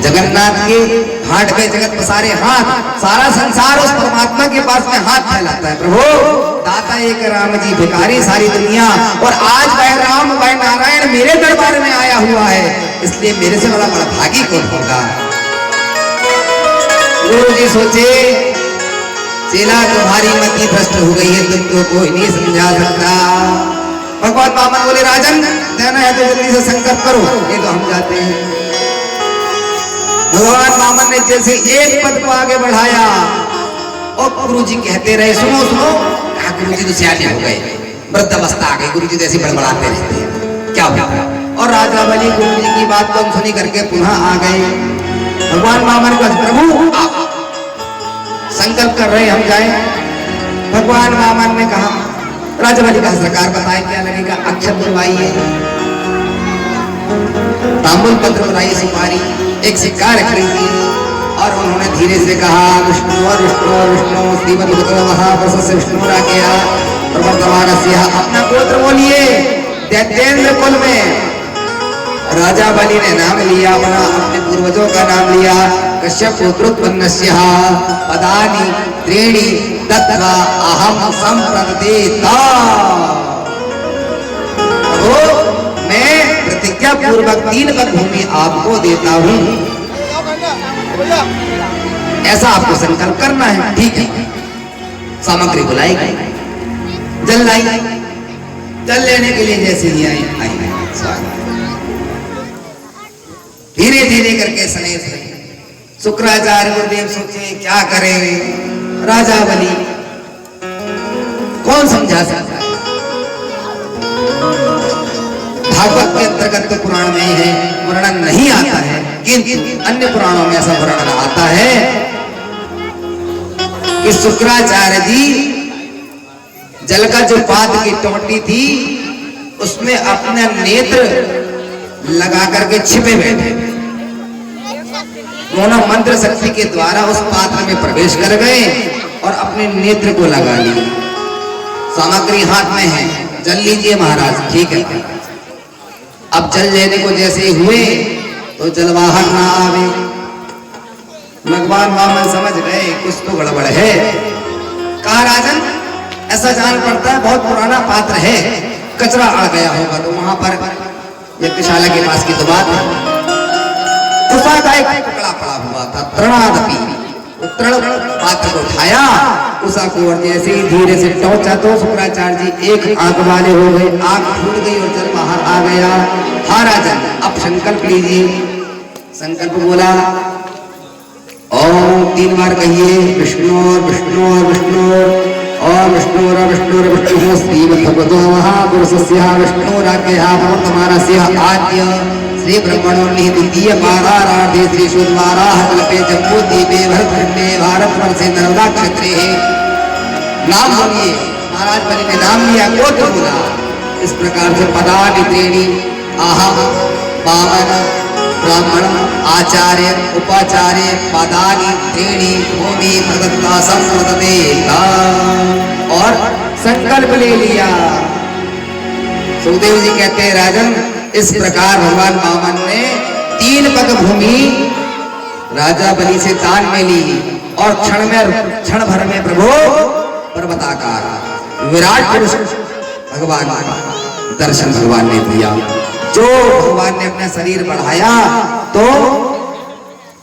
जगन्नाथ के घाट पे जगत पसारे हाथ, सारा संसार उस परमात्मा के पास में हाथ फैलाता है। प्रभु दाता एक राम जी, भिखारी सारी दुनिया, और आज वह राम वह नारायण मेरे दरबार में आया हुआ है, इसलिए मेरे से बड़ा भागी कौन होगा? गुरु जी सोचे चेला तुम्हारी मति भ्रष्ट हो गई है, तुमको कोई नहीं समझा सकता। भगवान वामन बोले राजन देना है तो जल्दी से संकल्प करो, ये तो हम जाते हैं। भगवान वामन ने जैसे एक पद को आगे बढ़ाया और गुरु जी कहते रहे सुनो सुनो। कहा गुरु जी तो सियाने हो गए, वृद्ध अवस्था आ गई, गुरु जी जैसे बड़बड़ाते रहते हैं, क्या हुआ? और राजा बलि गुरु जी की बात को सुनी करके पुनः आ गए। भगवान वामन को प्रभु संकल्प कर रहे हम जाए। भगवान वामन ने कहा राजा बलि का सरकार बताए क्या लगेगा? अक्षत बुलवाइए, तांबुल पत्र बुलाइए, सुपारी, एक सिक्का रख लीजिए। और उन्होंने धीरे से कहा विष्णु विष्णु विष्णु श्रीमद् महाप्रसाद से विष्णु राकेया प्रवर्तमानस्य, अपना गोत्र बोलिए। दैत्येंद्र कुल में राजा बलि ने नाम लिया, अपना अपने पूर्वजों का नाम लिया। कश्यप पुत्रोत्पन्नस्य पदानि त्रीणि दत्त्वा अहम संप्रददेता। मैं प्रतिज्ञा पूर्वक 3 पग भूमि आपको देता हूं, ऐसा आपको संकल्प करना है। ठीक है, सामग्री बुलाई गई, जल लाई, जल लेने के लिए जैसे ही आई धीरे धीरे करके सनेस रहे। शुक्राचार्य गुरुदेव सोचे क्या करें? राजा बलि कौन समझा सकता है? भागवत के अंतर्गत तो पुराण में ही है, वर्णन नहीं आता है, किंतु अन्य पुराणों में ऐसा वर्णन आता है कि शुक्राचार्य जी जल का जो पात्र की टोटी थी उसमें अपना नेत्र लगा करके छिपे बैठे, दोनों मंत्र शक्ति के द्वारा उस पात्र में प्रवेश कर गए और अपने नेत्र को लगा लिए। सामग्री हाथ में है, जल लीजिए महाराज। ठीक है, अब जल लेने को जैसे हुए तो जलवाहन ना आवे, भगवान वामन समझ गए कुछ तो गड़बड़ है। कहा राजन ऐसा जान पड़ता है बहुत पुराना पात्र है, कचरा अड़ गया होगा। तो वहां पर यज्ञशाला के पास की तो बात है, उषा का एक टुकड़ा पड़ा हुआ था, तृणादपि। तृण पात्र को उठाया, उषा को और जैसे ही धीरे से टोचा तो शुक्राचार्य जी एक आंख वाले हो गए, आंख फूट गई और जल बाहर आ गया। हा राजन अब संकल्प लीजिए। संकल्प बोला ओम 3 बार कहिए, विष्णु और विष्णु और विष्णु और विष्णु और विष्णु और विष्णु श्रीमद्भगवतो महापुरुषस्य विष्णुराज्ञया प्रवर्तमानस्य आद्य श्री ब्रह्मणो द्वितीय पादारार्धे श्री शुद्धवाराह कल्पे जम्बूद्वीपे भरतखंडे भारतवर्षे नर्मदा क्षेत्रे। नाम बोलिए। महाराज बलि ने नाम लिया, गोत्र बोला। इस प्रकार से पदानि त्रीणि अहम पावन ब्राह्मण आचार्य उपाचार्य पदानि त्रीणि भूमि प्रदत्ता संप्रदते। और संकल्प ले लिया। सुखदेव जी कहते हैं राजन इस प्रकार भगवान वामन ने 3 पग भूमि राजा बलि से दान में ली और क्षण भर में प्रभु पर्वताकार विराट पुरुष भगवान दर्शन भगवान ने दिया। जो भगवान ने अपना शरीर बढ़ाया तो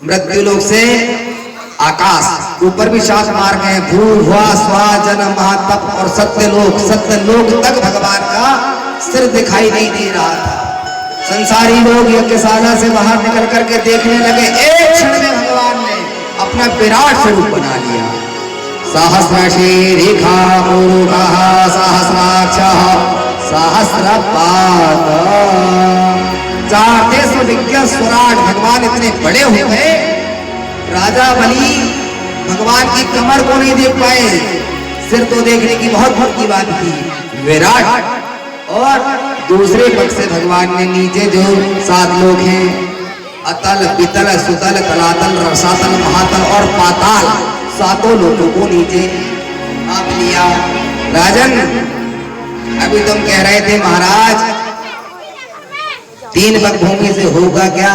मृत्युलोक से आकाश ऊपर भी श्वास मार गए, भू भुआ स्वा जन महातप और सत्यलोक तक भगवान का सिर दिखाई नहीं दे रहा था। संसारी लोग यज्ञशाला से बाहर निकल करके देखने लगे, एक क्षण में भगवान ने अपना विराट स्वरूप बना लिया। सहस्रशीरिखा पूर्वः सहस्राक्षः सहस्रपाद। 4 देश विज्ञ स्वराट भगवान इतने बड़े हो गए, राजा बलि भगवान की कमर को नहीं देख पाए, सिर तो देखने की बहुत की बात थी, विराट। और दूसरे पक्ष से भगवान ने नीचे जो 7 लोक हैं, अतल पितल सुतल तलातल रसातल महातल और पाताल, 7 लोकों को नीचे आप लिया। राजन अभी तुम कह रहे थे महाराज 3 पग भूमि से होगा क्या?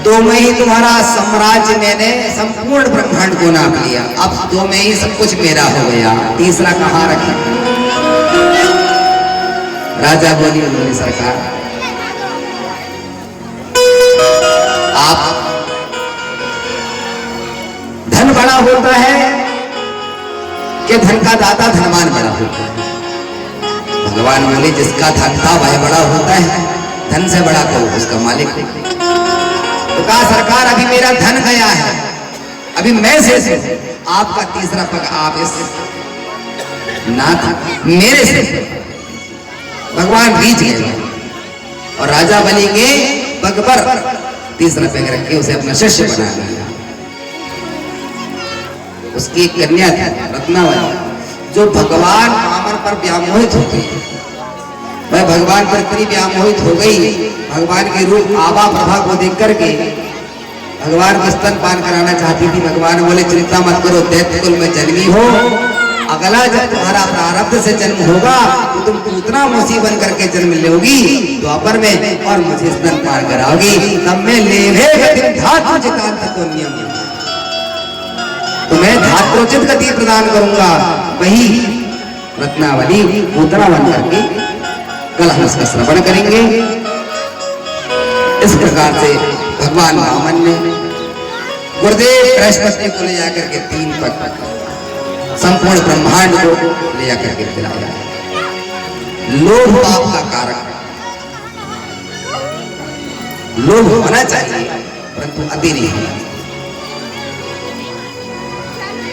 2 में ही तुम्हारा साम्राज्य मैंने संपूर्ण ब्रह्मांड को नाप लिया, अब 2 में ही सब कुछ मेरा हो गया, तीसरा कहां रखा? राजा बोली सरकार आप धन बड़ा होता है कि धन का दाता धनवान बड़ा होता है? भगवान बोले जिसका धन था वह बड़ा होता है, धन से बड़ा तो उसका मालिक। तो कहा सरकार अभी मेरा धन गया है, अभी मैं से आपका तीसरा पग आप इस नाथ मेरे से भगवान बीच गए और राजा बलि के पग पर तीसरा पग रख के उसे अपना शिष्य बना लिया। उसकी एक कन्या थी रत्नावली, जो भगवान वामन पर व्यामोहित हो गई। वह भगवान पर इतनी व्यामोहित हो गई, भगवान के रूप आभा प्रभा को देख करके भगवान को स्तनपान कराना चाहती थी। भगवान बोले चिंता मत करो, दैत्य कुल में जन्मी हो, अगला जब तुम्हारा प्रारब्ध से जन्म होगा तो तुम उतना मुसीब बन करके जन्म लोगी द्वापर में और मुझे स्तनपान कराओगी, तब मैं तुम्हें धात्रोचित गति प्रदान करूंगा। वही रत्नावली पूतना बन करके कल हम इसका श्रवण करेंगे। इस प्रकार से भगवान वामन ने गुरुदेव बृहस्पति को ले जाकर के 3 पग संपूर्ण ब्रह्मांड को ले जाकर के खिलाया। लोभ पाप का कारक, लोभ होना चाहिए परंतु अति नहीं होना चाहिए।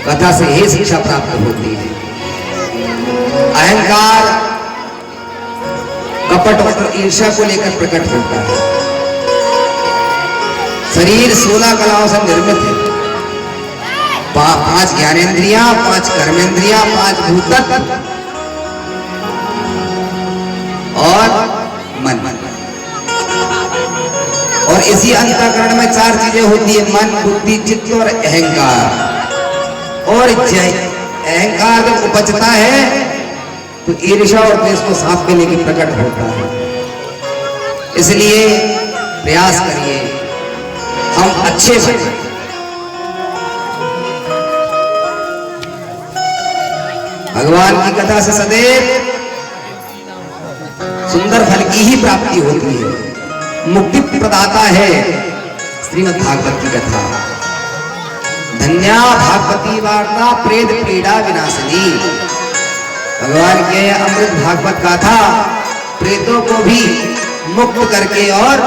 कथा से यही शिक्षा प्राप्त होती है। अहंकार कपट और ईर्ष्या को लेकर प्रकट होता है। शरीर 16 कलाओं से निर्मित है, 5 ज्ञानेंद्रियां, 5 कर्मेंद्रियां, 5 भूतत्व और मन। और इसी अंतःकरण में 4 चीजें होती है, मन बुद्धि चित्त और अहंकार। और अहंकार जब उपजता है तो ईर्ष्या और द्वेष को साथ में लेकर प्रकट होता है। इसलिए प्रयास करिए हम अच्छे बने। भगवान की कथा से सदैव सुंदर फल की ही प्राप्ति होती है, मुक्ति प्रदाता है श्रीमद् भागवत की कथा। धन्या भागवती वार्ता प्रेत पीड़ा विनाशिनी। भगवान के अमृत भागवत गाथा प्रेतों को भी मुक्त करके और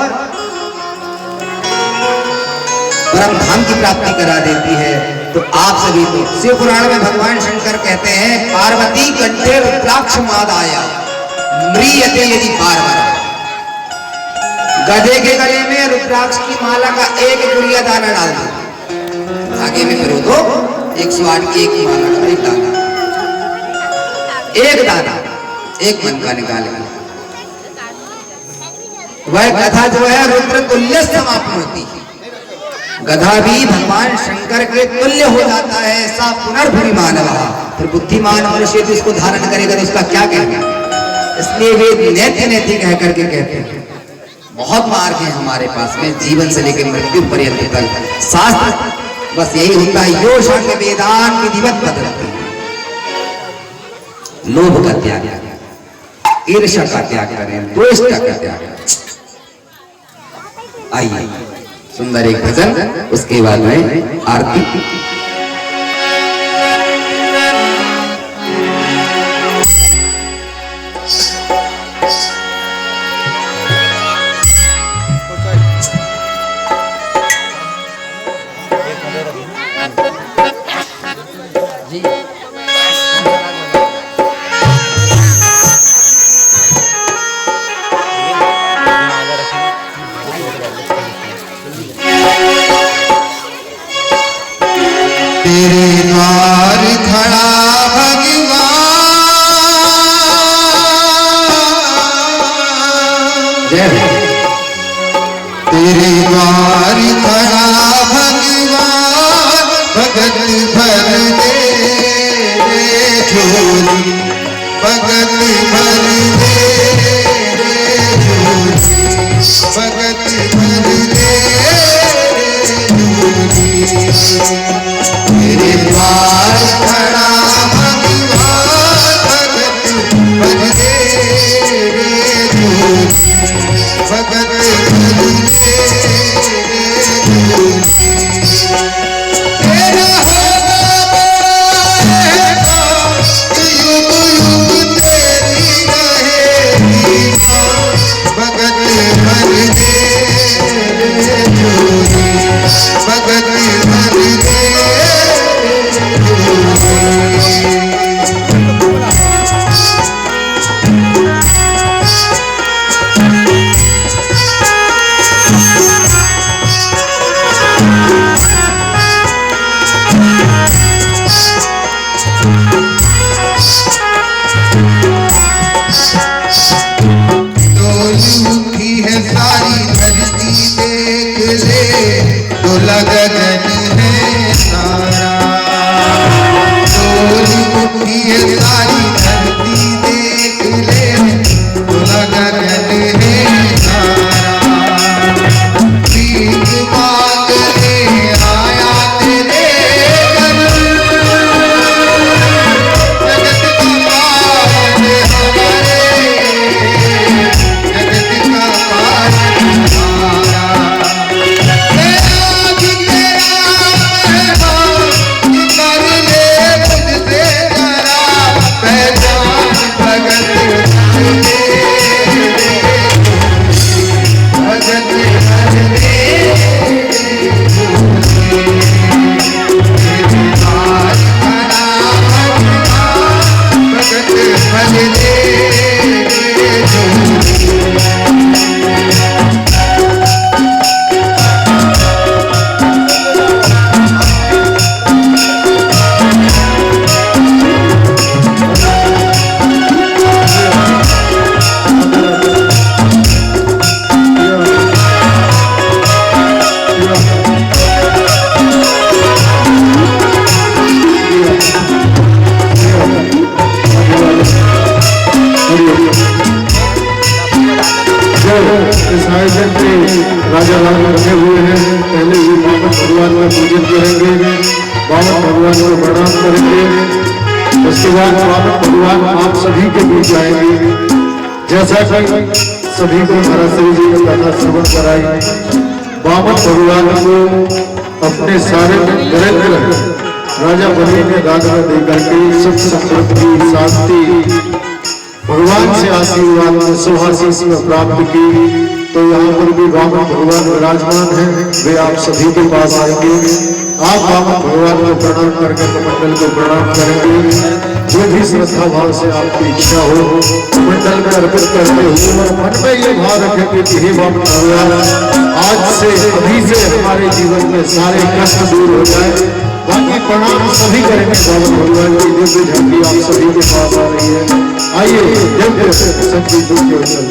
परम धाम की प्राप्ति करा देती है। तो आप सभी को शिव पुराण में भगवान शंकर कहते हैं, पार्वती कंठे रुद्राक्ष मादाया म्रियते यदि पार्वती। गधे के गले में रुद्राक्ष की माला का एक गुड़िया दाना डाल दो, आगे में फिर तो 108 की एक माला का एक दाना, एक दाना एक मन का निकाले, वह कथा जो है रुद्र तुल्य समाप्त होती है। गधा भी भगवान शंकर के तुल्य हो जाता है। ऐसा पुनर्भूमि मानव, फिर बुद्धिमान मनुष्य तो इसको धारण करेगा तो उसका क्या कहना। इसलिए वे नैत्य नैति कह करके कहते हैं। बहुत मार्ग है हमारे पास में, जीवन से लेकर मृत्यु पर्यंत तक। शास्त्र बस यही होता है, यो शांग वेदान विधिवत बदलती। लोभ का त्याग, ईर्ष्या का त्याग करें, द्वेष का त्याग करें। आइए सुंदर एक भजन, उसके बाद में आरती। तेरे द्वार खड़ा भगवान, जय हो। तेरे द्वार खड़ा भगवान, भगत भर दे रे झोली, भगत भर दे रे झोली, भगत भर दे रे झोली। तेरे द्वार खड़ा भगवान, भगत भर दे रे झोली, भगत भर दे रे झोली। तेरा होगा रहेगा, युग युग तेरी रहेगी मां, भगत भर दे रे झोली, भगत भर दे। लगन है सारा, डोली उठी है सारी धरती देख ले, तो लगन है सारा। भीख मांगने आया तेरे घर, जगत का पालन हमारे, जगत का पालन हमारा। Go. इस आयोजन के राजा राम रखे हुए हैं। पहले ही बामन भगवान का पूजन करेंगे, बामन भगवान को प्रणाम करेंगे। उसके बाद बामन भगवान आप सभी के बीच आएंगे। जैसा कि सभी को महाराज श्री जी ने कथा श्रवण कराई, बामन भगवान को अपने सारे दरिद्र राजा बलि ने दान देकर के सुख समृद्धि शांति भगवान से आशीर्वाद में सुहाशीष में प्राप्त की। तो यहाँ पर भी बामन भगवान विराजमान हैं, वे आप सभी के पास आएंगे। आप बामन भगवान को प्रणाम करके कमंडल को प्रणाम करेंगे। जो भी श्रद्धा भाव से आपकी इच्छा हो कमंडल में अर्पित करते हुए और मन में ये भाव रखेंगे कि हे बामन भगवान, आज से अभी से हमारे जीवन में सारे कष्ट दूर हो जाए। बाकी प्रणाम सभी करेंगे। बामन भगवान की दिव्य झांकी आप सभी के पास आ रही है। आइए दिव्य संगीतों के उत्सव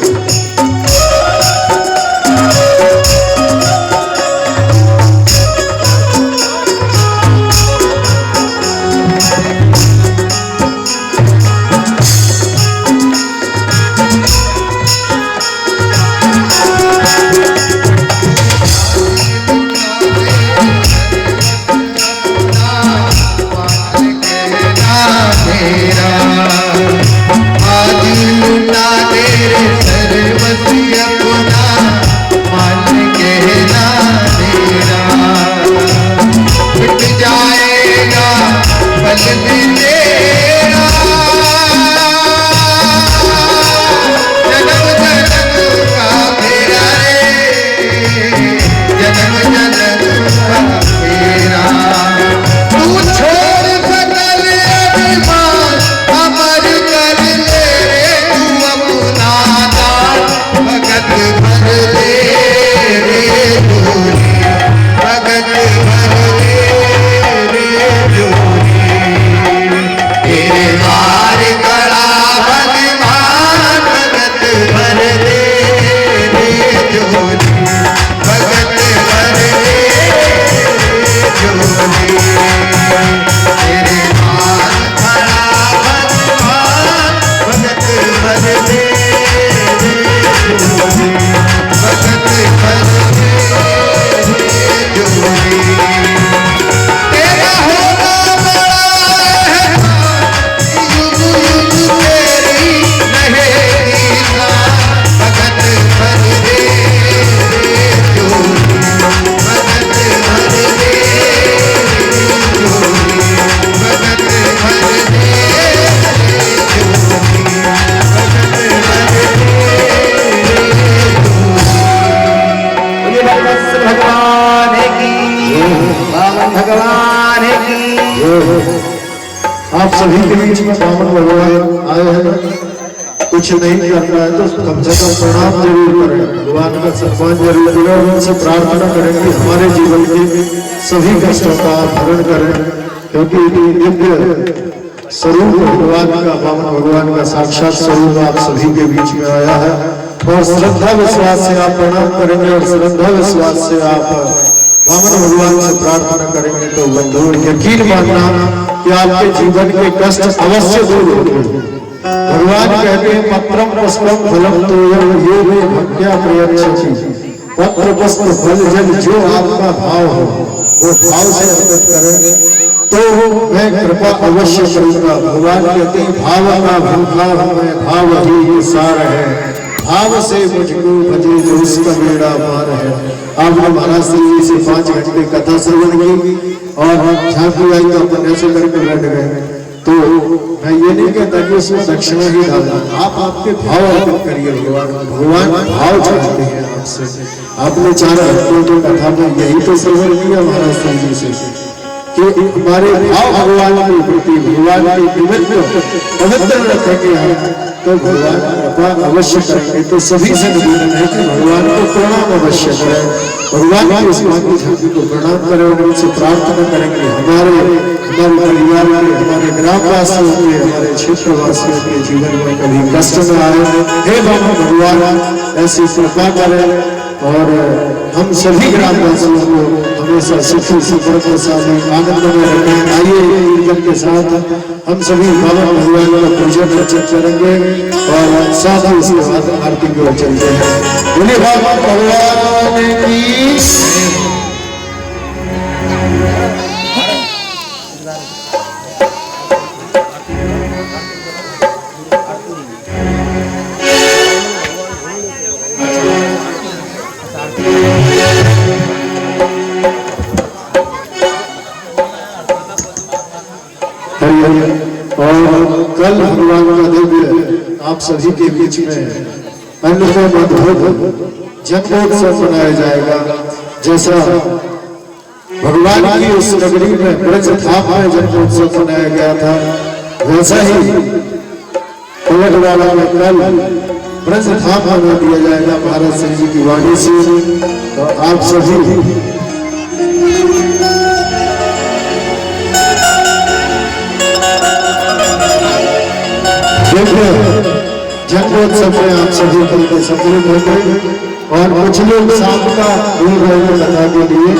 आप सभी के बीच में बामन भगवान आए हैं। कुछ नहीं करना है तो कम से कम प्रणाम जरूर करें, भगवान का सम्मान जरूर करें और उनसे प्रार्थना करें कि हमारे जीवन के सभी कष्टों का हरण करें। क्योंकि दिव्य स्वरूप भगवान का, बामन भगवान का साक्षात स्वरूप आप सभी के बीच में आया है। और श्रद्धा विश्वास से आप प्रणाम करेंगे और श्रद्धा विश्वास से आप बामन भगवान से प्रार्थना करेंगे तो बंधु यकीन मानना कि आपके जीवन के कष्ट अवश्य दूर होंगे। भगवान कहते हैं पत्रम पुष्पम फलम तोयम ये में भक्त्या प्रयच्छति। पत्र पुष्प फल जल जो आपका भाव हो वो भाव से अर्पित करेंगे तो मैं कृपा अवश्य करूंगा। भगवान कहते हैं भाव का भूखा हूं मैं, भाव ही सार है, भाव से मुझको भजे जो उसका बेड़ा पार है। आपने महाराज श्री जी से 5 घंटे कथा श्रवण की और झांकी आई तो अपन ऐसे करके बैठ गए। तो मैं ये नहीं कहता कि उसमें दक्षिणा ही डालना, आप आपके भाव अर्पित करिए। भगवान भाव चाहते हैं आपसे। आपने 4 घंटों की कथा में यही तो श्रवण किया महाराज श्री जी से कि हमारे भाव भगवान के प्रति, भगवान के पवित्र रखेंगे हम तो भगवान कृपा अवश्य करेंगे। तो सभी से निवेदन है कि भगवान को प्रणाम अवश्य करें, भगवान की उस भाग्य झांकी को प्रणाम करें और उनसे प्रार्थना करेंगे हमारे परिवार के, हमारे ग्रामवासियों के, हमारे क्षेत्रवासियों के जीवन में कभी कष्ट न आए। हे बाबा भगवान ऐसी कृपा करें और हम सभी ग्रामवासियों को हमेशा सुखी समृद्धशाली आनंद में रखें। आइए कीर्तन के साथ हम सभी बाबा भगवान का पूजन अर्चन करेंगे और साथ ही उसके बाद आरती को चलते हैं। बोले बाबा भगवान की। और कल भगवान का दिव्य आप सभी के बीच में अन्नपूर्ण अद्भुत जन्मोत्सव मनाया जाएगा। जैसा भगवान की उस नगरी में ब्रजधाम में जन्मोत्सव मनाया गया था, वैसा ही पलटवाड़ा में कल ब्रजधाम मना दिया जाएगा महाराज सिंह जी की वाणी से। तो आप सभी जन्मोत्सव में आप सभी कल के सम्मिलित होंगे। और कुछ लोग शाम का भूल रहे हैं कथा के लिए,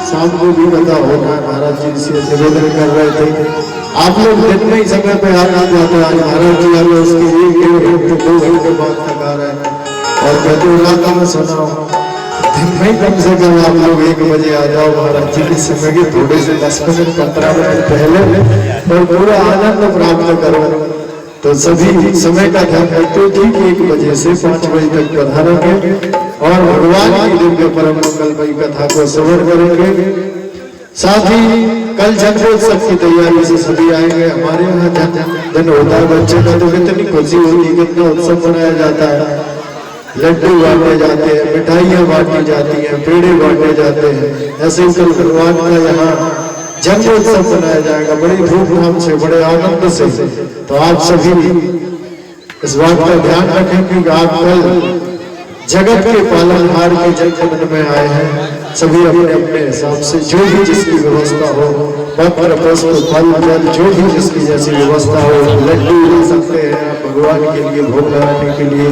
शाम को भी कथा होगा। महाराज जी से निवेदन कर रहे थे आप लोग दिन में ही समय पे आना जाते। आज महाराज जी आगे उसके 1 घंटे 2 घंटे बाद तक आ रहे हैं। और मैं तो इलाका में सुना हूँ दिन में कम से कम आप लोग 1 बजे आ जाओ महाराज जी के समय के थोड़े से 10 मिनट 15 मिनट पहले, और पूरा आनंद प्राप्त करो। तो सभी समय का ध्यान रखते ठीक 1 बजे से 5 बजे तक पधारेंगे और भगवान की दिव्य परम मंगलमयी कथा को श्रवण करेंगे। साथ ही कल जन्मोत्सव की तैयारी से सभी आएंगे। हमारे यहाँ जन्म होता है बच्चे का, तो कितनी खुशी होती है, कितना उत्सव मनाया जाता है। लड्डू बांटे जाते हैं, मिठाइयाँ बांटी जाती हैं, पेड़े बांटे जाते हैं। ऐसे ही कल भगवान का यहाँ जन्मोत्सव मनाया जाएगा बड़ी धूमधाम से, बड़े आनंद से। तो आप सभी इस बात का ध्यान रखें कि आप कल जगत के पालनहार के जन्मदिन में आए हैं। सभी अपने अपने हिसाब से जो भी जिसकी व्यवस्था हो, पत्र पुष्प फल जल जो भी जिसकी जैसी व्यवस्था हो, लड्डू ले सकते हैं आप भगवान के लिए भोग लगाने के लिए,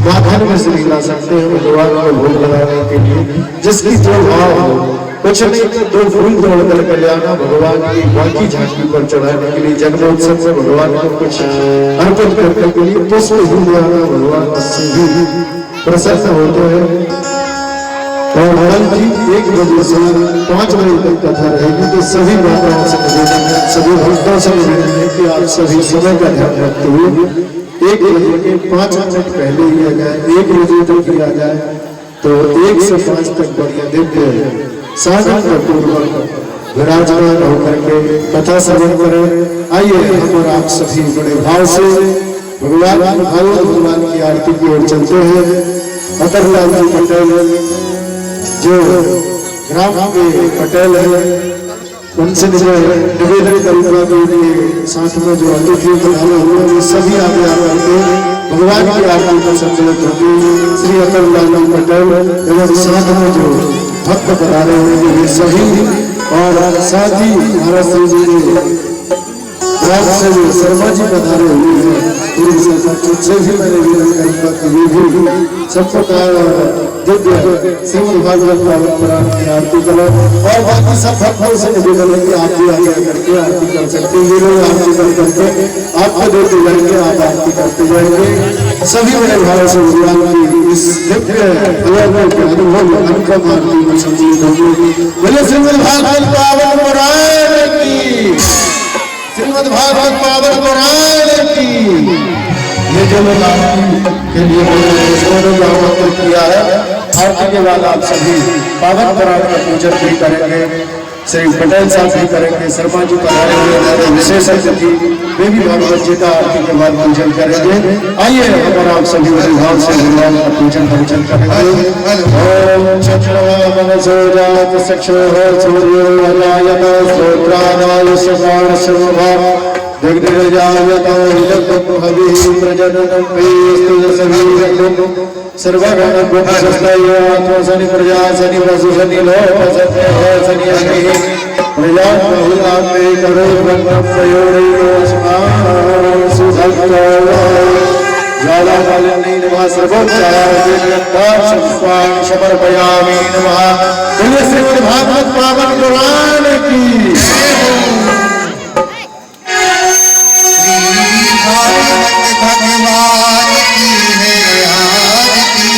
माखन में से ला सकते हैं भगवान को भोग लगाने के लिए, जिसकी जो भाव हो। कुछ नहीं तो 2 फूल तोड़ कर ले आना भगवान की बाकी झांकी पर चढ़ाने के लिए। जन्मोत्सव में भगवान को कुछ अर्पित करने के लिए पुष्प फूल ले आना, भगवान उससे भी प्रसन्न होते हैं। और कल भी 1 बजे से 5 बजे तक कथा रहेगी। तो सभी माताओं से निवेदन है, सभी भक्तों से निवेदन है कि आप सभी समय का ध्यान रखते हुए 1 बजे के 5 मिनट पहले ही आ जाए, 1 बजे तक ही आ जाए। तो 1 से 5 तक बढ़िया दिव्य साधन पूर्वक विराजमान होकर के कथा श्रवण करें। आइए हम और आप सभी बड़े भाव से भगवान की आरती की ओर चलते हैं। अतरलाल जी पटेल जो ग्राम के पटेल है, उनसे निवेदन करूंगा कि साथ में जो अतिथि पधारे हुए हैं सभी आगे आकर के भगवान की आरती में सम्मिलित होंगे। श्री अतरलाल जी पटेल एवं साथ में जो भक्त पधारे हुए ये सभी, और साथ ही महाराज सिंह जी ग्राम से शर्मा जी पधारे हुए हैं। उनसे भी मैंने निवेदन करूंगा कि वे भी सबको दिव्य श्रीमद् भागवत पुराण की आरती करो। और बाकी सब भक्तों से निवेदन है कि आप भी आगे करके आरती कर सकते हैं। ये लोग आरती कर करके आपको देते जाएंगे, आप आरती करते जाएंगे। सभी मेरे भाव से भगवान की इस दिव्य अनुभव अनुपम आरती में सम्मिलित होंगे। बोले श्रीमद् भागवत पावन पुराण की, श्रीमद् भागवत पावन पुराण की। ये जो लोग आरती के लिए आमंत्रित किया है, आरती के बाद आप सभी पावन पुराण का पूजन भी करेंगे। श्री पटेल साहब भी करेंगे, शर्मा जी पधारे हुए हमारे विशेषज्ञ जी वे भी भागवत जी का आरती के बाद पूजन करेंगे। आइए हम आप सभी भाव से भगवान का पूजन अर्चन करेंगे। ओम चंद्रमा जात चक्षुः सूर्योदयात स्तोत्रानाय सकाण सर्वभाव दिग्निर्जायतो हिरण्यं हविः प्रजननं प्रेस्तु सवीरं सर्वगण गुणसस्तयात्मसनि प्रजासनि वसुसनि लोकसनि हसनि अग्निः प्रजापहुलाते करो ब्रह्म प्रयोरेयोस्मान् सुधक्तो ज्वाला कालिनी नमः सर्वोच्चारण समर्पयामि नमः। बोलिए श्रीमद् भागवत पावन पुराण की। भगवान की है आरती।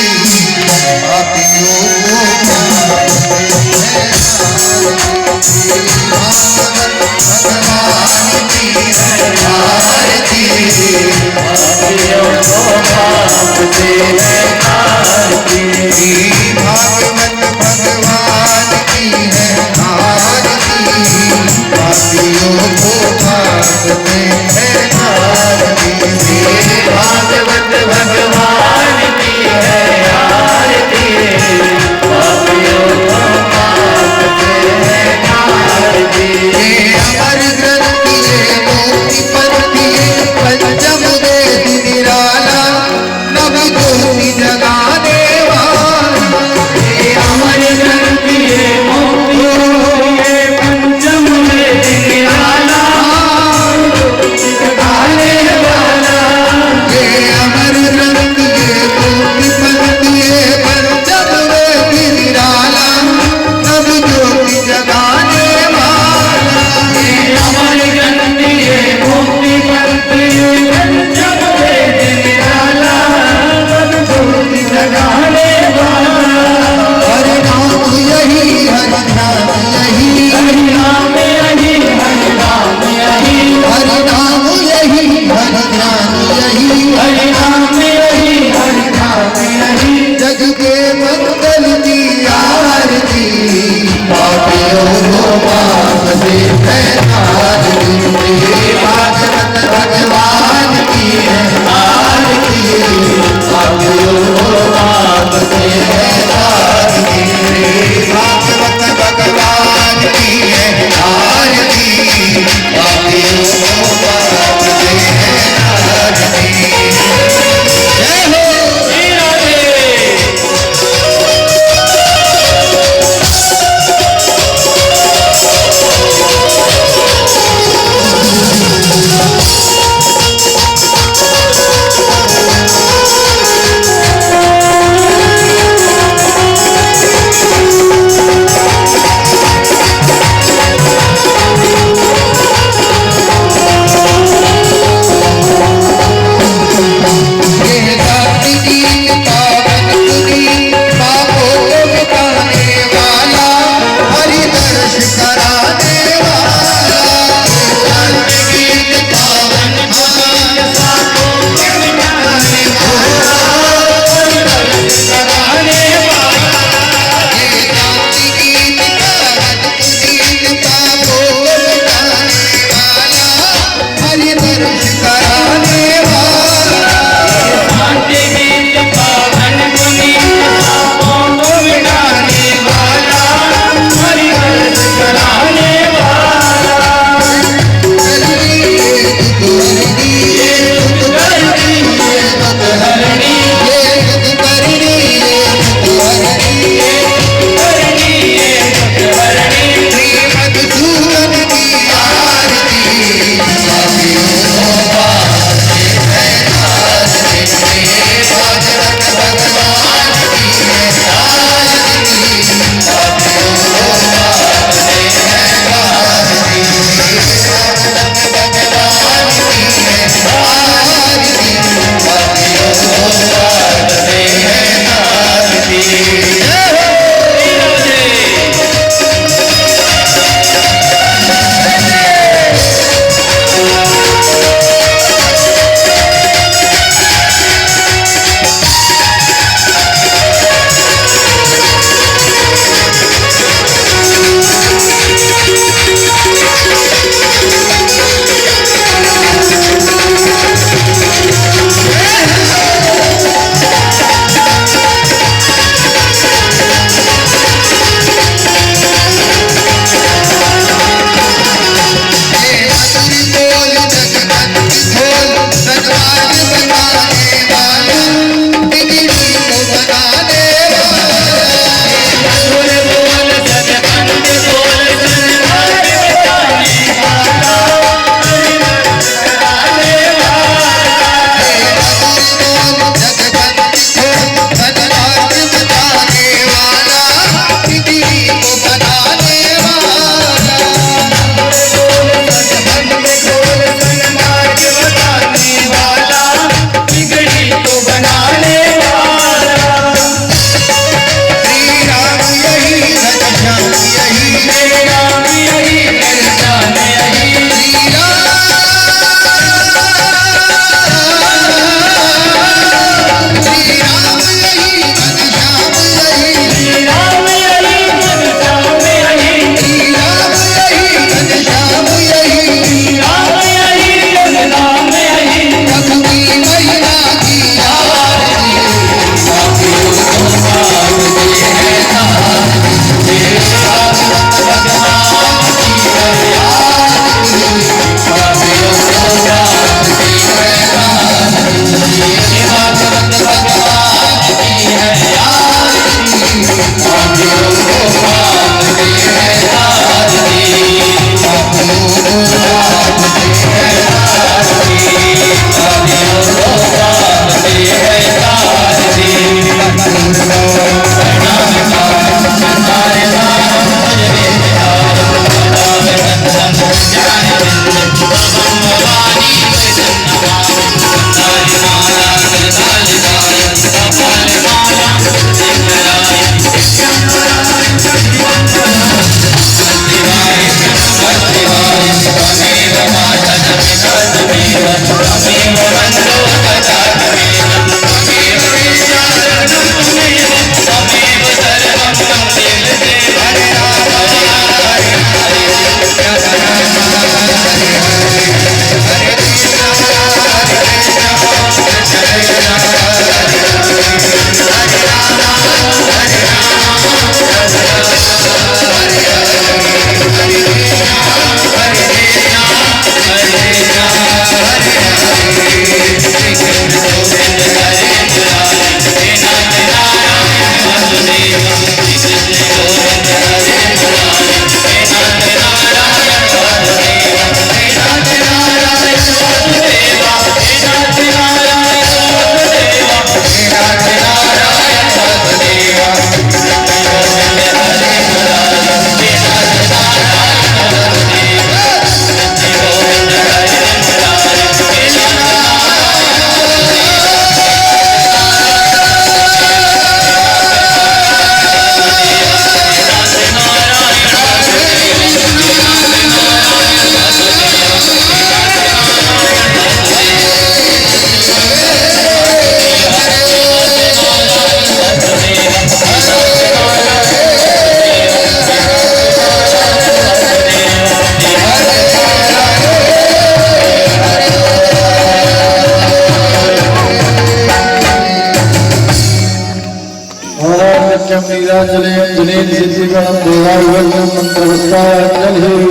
और नित्यं नीराजले जनेन सिद्धिगणं देवायुवज्ञं मंत्रवस्ताञ्जलिः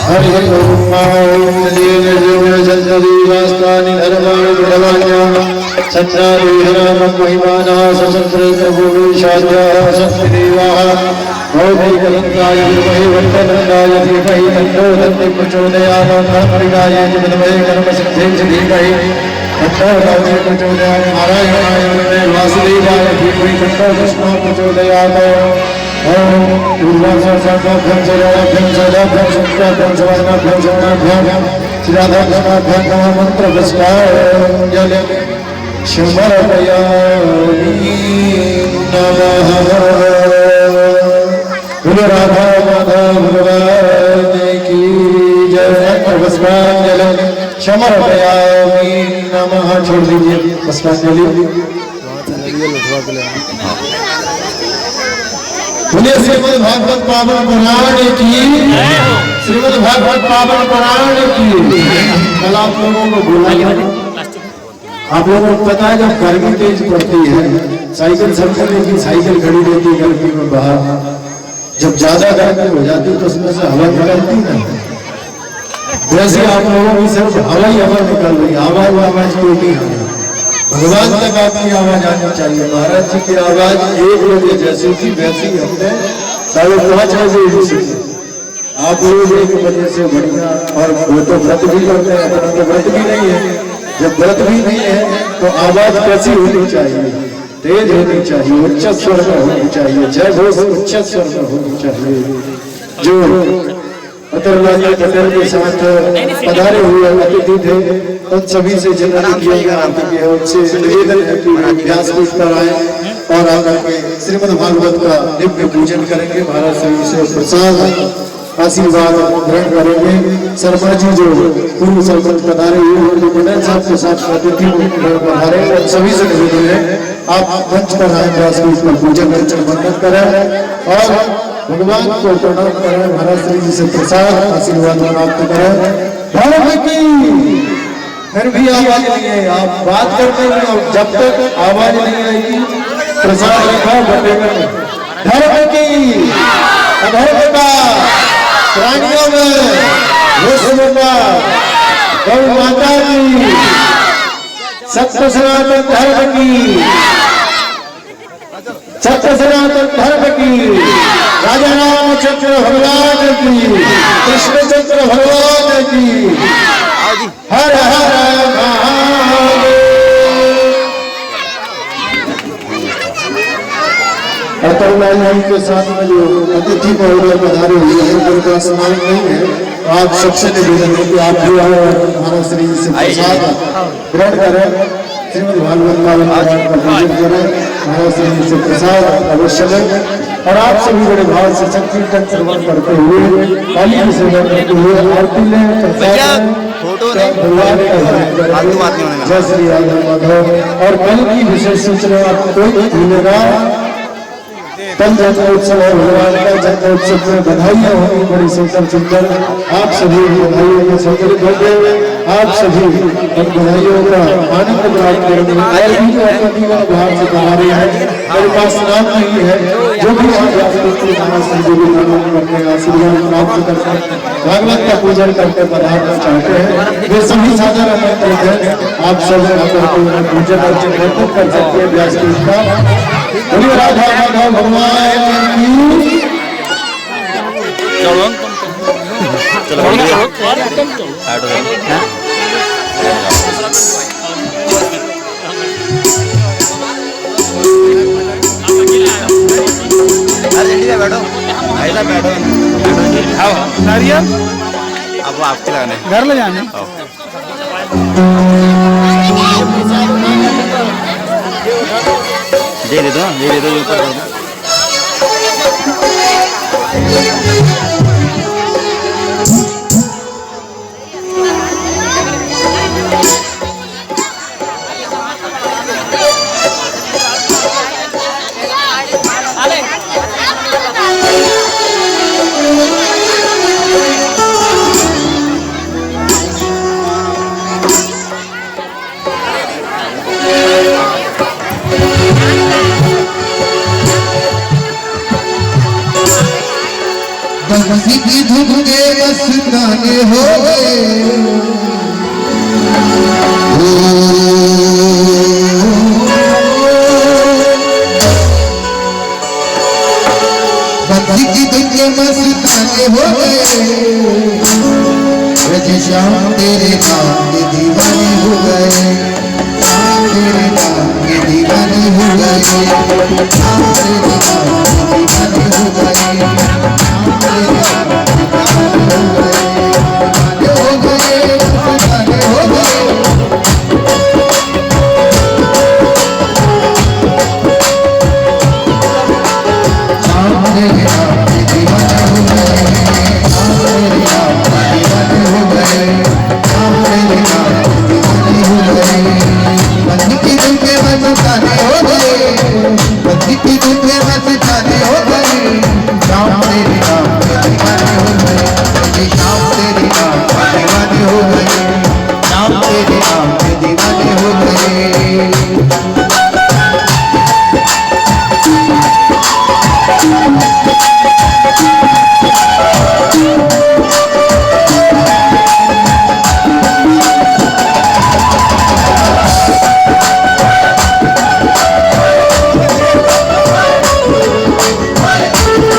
हरि ओम नदीन जीवनचन्द्रदीवास्तानि धर्माणि प्रवाण्याः सत्तारिहरामं महिमानः सशस्त्रे प्रभुविशाद्याः सत्रिदेवाः भौतिकलङ्काय विद्महे वक्रतुण्डाय धीमहि तन्नो दन्ति प्रचोदयात् ब्रह्मणिकाय च विद्महे कर्मसिद्धिं च धीमहि तन्नो दन्ति प्रचोदयात् नारायणाय विद्महे वासुदेवाय धीमहि तन्नो विष्णुः प्रचोदयात् ओम पूर्वासाभ्यं सदाभ्यं सदाभ्यं शुक्लाभ्यं सवर्णाभ्यं शरणाभ्यं श्रीराधाकृष्णाभ्यं नमः मन्त्रपुष्पाञ्जलिं समर्पयामि नमः बोलो राधा माधव भगवान की जय पुष्पांजलि समर्पयामि नमः छोड़ दीजिए पुष्पांजलि बोलिए श्रीमद् भागवत पावन पुराण की श्रीमद् भागवत पावन पुराण की कल आप लोगों को बोला आप लोगों को पता है जब गर्मी तेज पड़ती है साइकिल सब करने की साइकिल खड़ी रहती है गर्मी में बाहर जब ज्यादा गर्मी हो जाती है तो उसमें से हवा निकलती ना वैसे आप लोगों की सिर्फ हवा ही हवा निकल रही आवाज कोई नहीं आ रही भगवान तक आपकी आवाज आनी चाहिए महाराज जी की आवाज 1 बजे जैसी थी वैसी हमने 5:30 बजे सीखी आप लोग 1 बजे से बढ़िया और वो तो व्रत भी करते हैं अपना तो व्रत भी नहीं है जब व्रत भी नहीं है तो आवाज कैसी होनी चाहिए तेज होनी चाहिए उच्च स्वर में होनी चाहिए जय घोष उच्च स्वर में होनी चाहिए जो अतरलाल पटेल के साथ पधारे हुए अतिथि थे उन सभी से जिन्होंने उनसे निवेदन है कि व्यासपीठ पर आए और आकर के श्रीमद् भागवत का दिव्य पूजन करेंगे महाराज श्री से प्रसाद आशीर्वाद ग्रहण करेंगे शर्मा जी जो पूर्व सरपंच पधारे हुए पटेल साहब के साथ अतिथि पधारे और सभी से निवेदन है आप मंच पर आए व्यासपीठ पर पूजन अर्चन वंदन करें और भगवान को प्रणाम करें महाराज श्री जी से प्रसाद आशीर्वाद प्राप्त करें भारत की फिर भी आवाज नहीं है आप बात करते हैं और जब तक आवाज नहीं आएगी प्रसाद रखा बढ़ेगा धर्म की अधर्म का प्राणियों में विश्व का गौ माता की सत्य सनातन धर्म की सत्य सनातन धर्म की राजा रामचंद्र भगवान की कृष्णचंद्र भगवान की हर हर महादेव। अतुललाल जी के साथ में जो अतिथि महोदय पधारे हुए हैं उनका सम्मान नहीं है आप सबसे निवेदन है कि आप भी आए और महाराज श्री जी से प्रसाद ग्रहण करें श्रीमद् भागवत पावन पुराण का पूजन करें महाराज श्री जी से प्रसाद अवश्य लें और आप सभी बड़े भाव से संकीर्तन श्रवण करते हुए काली की सेवा करते हुए आरती लें भगवान का जय श्री राधा माधव। और कल की विशेष सूचना आपको कोई मिलेगा कल जन्मोत्सव है भगवान का जन्मोत्सव में बधाइयाँ होंगी बड़ी सुंदर सुंदर आप सभी बधाइयों में संतरित होंगे आप सभी इन बधाइयों का आनंद प्राप्त करेंगे और भी जो अपने जीवन भाव से कमा रहे हैं मेरे पास नाम नहीं है जो भी आज प्रणाम करते हैं आशीर्वाद प्राप्त करते हैं भागवत का पूजन करके पधारना चाहते हैं वे सभी सादर आमंत्रित हैं आप सब पूजन अर्चन कर सकते हैं व्यासपीठ का। बोलिए राधा माधव भगवान की चलो बैठो अब आप खिलाने घर ले जाने दे दो ऊपर बंसी की धुन के मस्ताने हो गए। बंसी की धुन के मस्ताने हो गए। रज श्याम तेरे नाम के दीवाने हो गए। श्याम तेरे नाम के दीवाने हो गए। श्याम तेरे नाम के दीवाने हो गए।